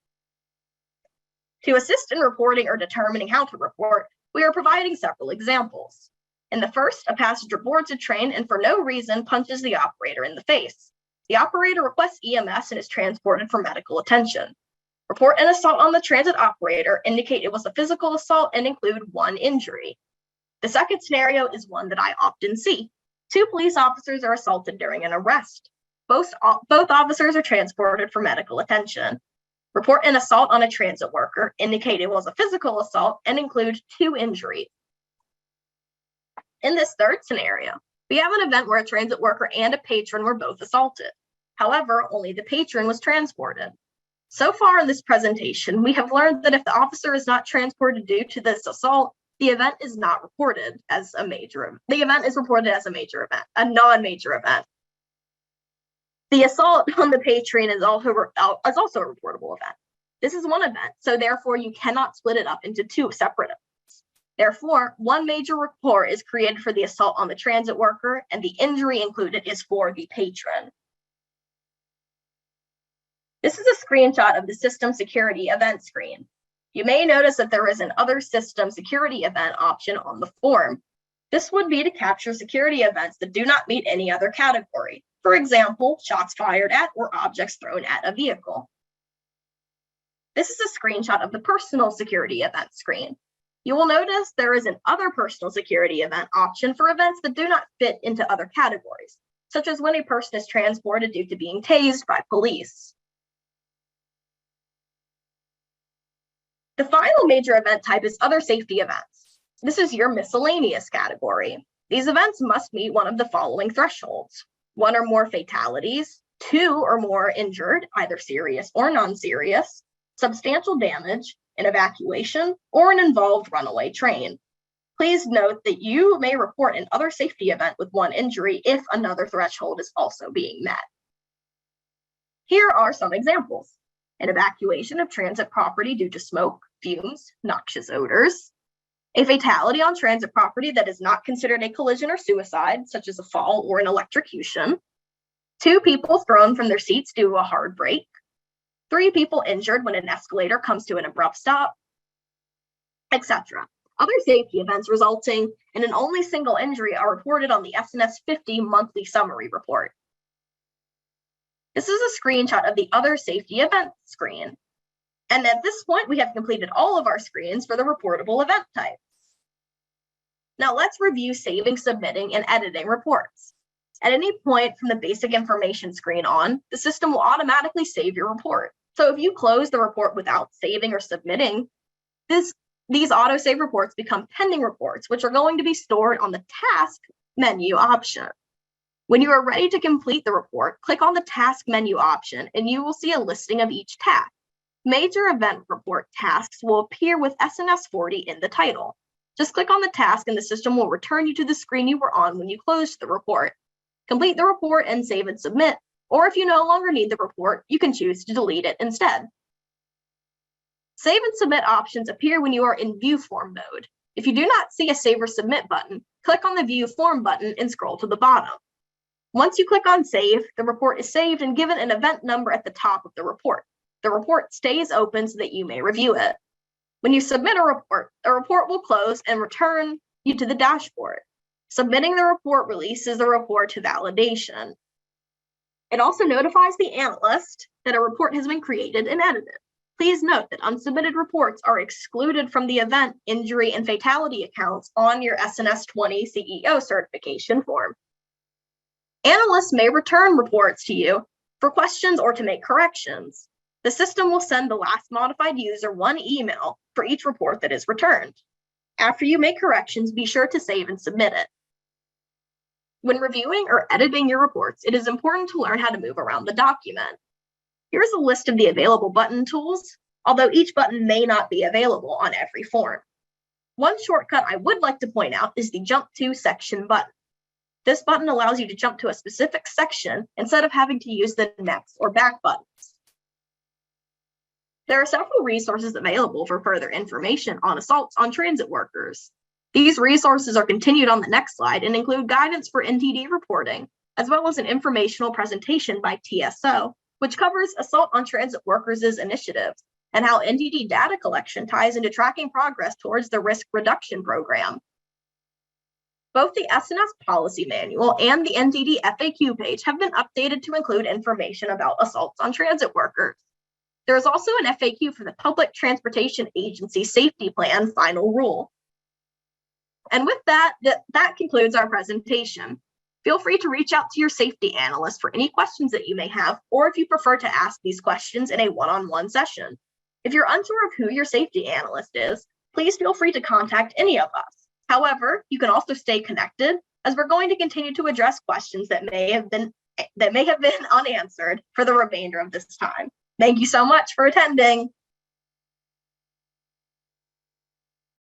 To assist in reporting or determining how to report, we are providing several examples. In the first, a passenger boards a train and for no reason punches the operator in the face. The operator requests EMS and is transported for medical attention. Report an assault on the transit operator, indicate it was a physical assault, and include one injury. The second scenario is one that I often see. Two police officers are assaulted during an arrest. Both officers are transported for medical attention. Report an assault on a transit worker, indicate it was a physical assault, and include two injuries. In this third scenario, we have an event where a transit worker and a patron were both assaulted. However, only the patron was transported. So far in this presentation, we have learned that if the officer is not transported due to this assault, the event is not reported as a major event. The event is reported as a major event, a non-major event. The assault on the patron is also a reportable event. This is one event, so therefore you cannot split it up into two separate events. Therefore, one major report is created for the assault on the transit worker, and the injury included is for the patron. This is a screenshot of the system security event screen. You may notice that there is an other system security event option on the form. This would be to capture security events that do not meet any other category. For example, shots fired at or objects thrown at a vehicle. This is a screenshot of the personal security event screen. You will notice there is an other personal security event option for events that do not fit into other categories, such as when a person is transported due to being tased by police. The final major event type is other safety events. This is your miscellaneous category. These events must meet one of the following thresholds: 1 or more fatalities, 2 or more injured, either serious or non-serious, substantial damage, an evacuation, or an involved runaway train. Please note that you may report an other safety event with 1 injury if another threshold is also being met. Here are some examples: an evacuation of transit property due to smoke, fumes, noxious odors, a fatality on transit property that is not considered a collision or suicide, such as a fall or an electrocution, 2 people thrown from their seats due to a hard brake, 3 people injured when an escalator comes to an abrupt stop, etc. Other safety events resulting in an only single injury are reported on the SNS 50 monthly summary report. This is a screenshot of the other safety event screen. And at this point, we have completed all of our screens for the reportable event types. Now let's review saving, submitting, and editing reports. At any point from the basic information screen on, the system will automatically save your report. So if you close the report without saving or submitting, these autosave reports become pending reports, which are going to be stored on the task menu option. When you are ready to complete the report, click on the task menu option and you will see a listing of each task. Major event report tasks will appear with SNS 40 in the title. Just click on the task and the system will return you to the screen you were on when you closed the report. Complete the report and save and submit, or if you no longer need the report, you can choose to delete it instead. Save and submit options appear when you are in view form mode. If you do not see a save or submit button, click on the view form button and scroll to the bottom. Once you click on save, the report is saved and given an event number at the top of the report. The report stays open so that you may review it. When you submit a report will close and return you to the dashboard. Submitting the report releases the report to validation. It also notifies the analyst that a report has been created and edited. Please note that unsubmitted reports are excluded from the event, injury, and fatality accounts on your SNS 20 CEO certification form. Analysts may return reports to you for questions or to make corrections. The system will send the last modified user 1 email for each report that is returned. After you make corrections, be sure to save and submit it. When reviewing or editing your reports, it is important to learn how to move around the document. Here's a list of the available button tools, although each button may not be available on every form. One shortcut I would like to point out is the Jump to Section button. This button allows you to jump to a specific section instead of having to use the next or back buttons. There are several resources available for further information on assaults on transit workers. These resources are continued on the next slide and include guidance for NTD reporting, as well as an informational presentation by TSO, which covers assault on transit workers' initiatives and how NTD data collection ties into tracking progress towards the risk reduction program. Both the SNS policy manual and the NTD FAQ page have been updated to include information about assaults on transit workers. There is also an FAQ for the Public Transportation Agency Safety Plan Final Rule. And with that concludes our presentation. Feel free to reach out to your safety analyst for any questions that you may have, or if you prefer to ask these questions in a one-on-one session. If you're unsure of who your safety analyst is, please feel free to contact any of us. However, you can also stay connected as we're going to continue to address questions that may have been unanswered for the remainder of this time. Thank you so much for attending.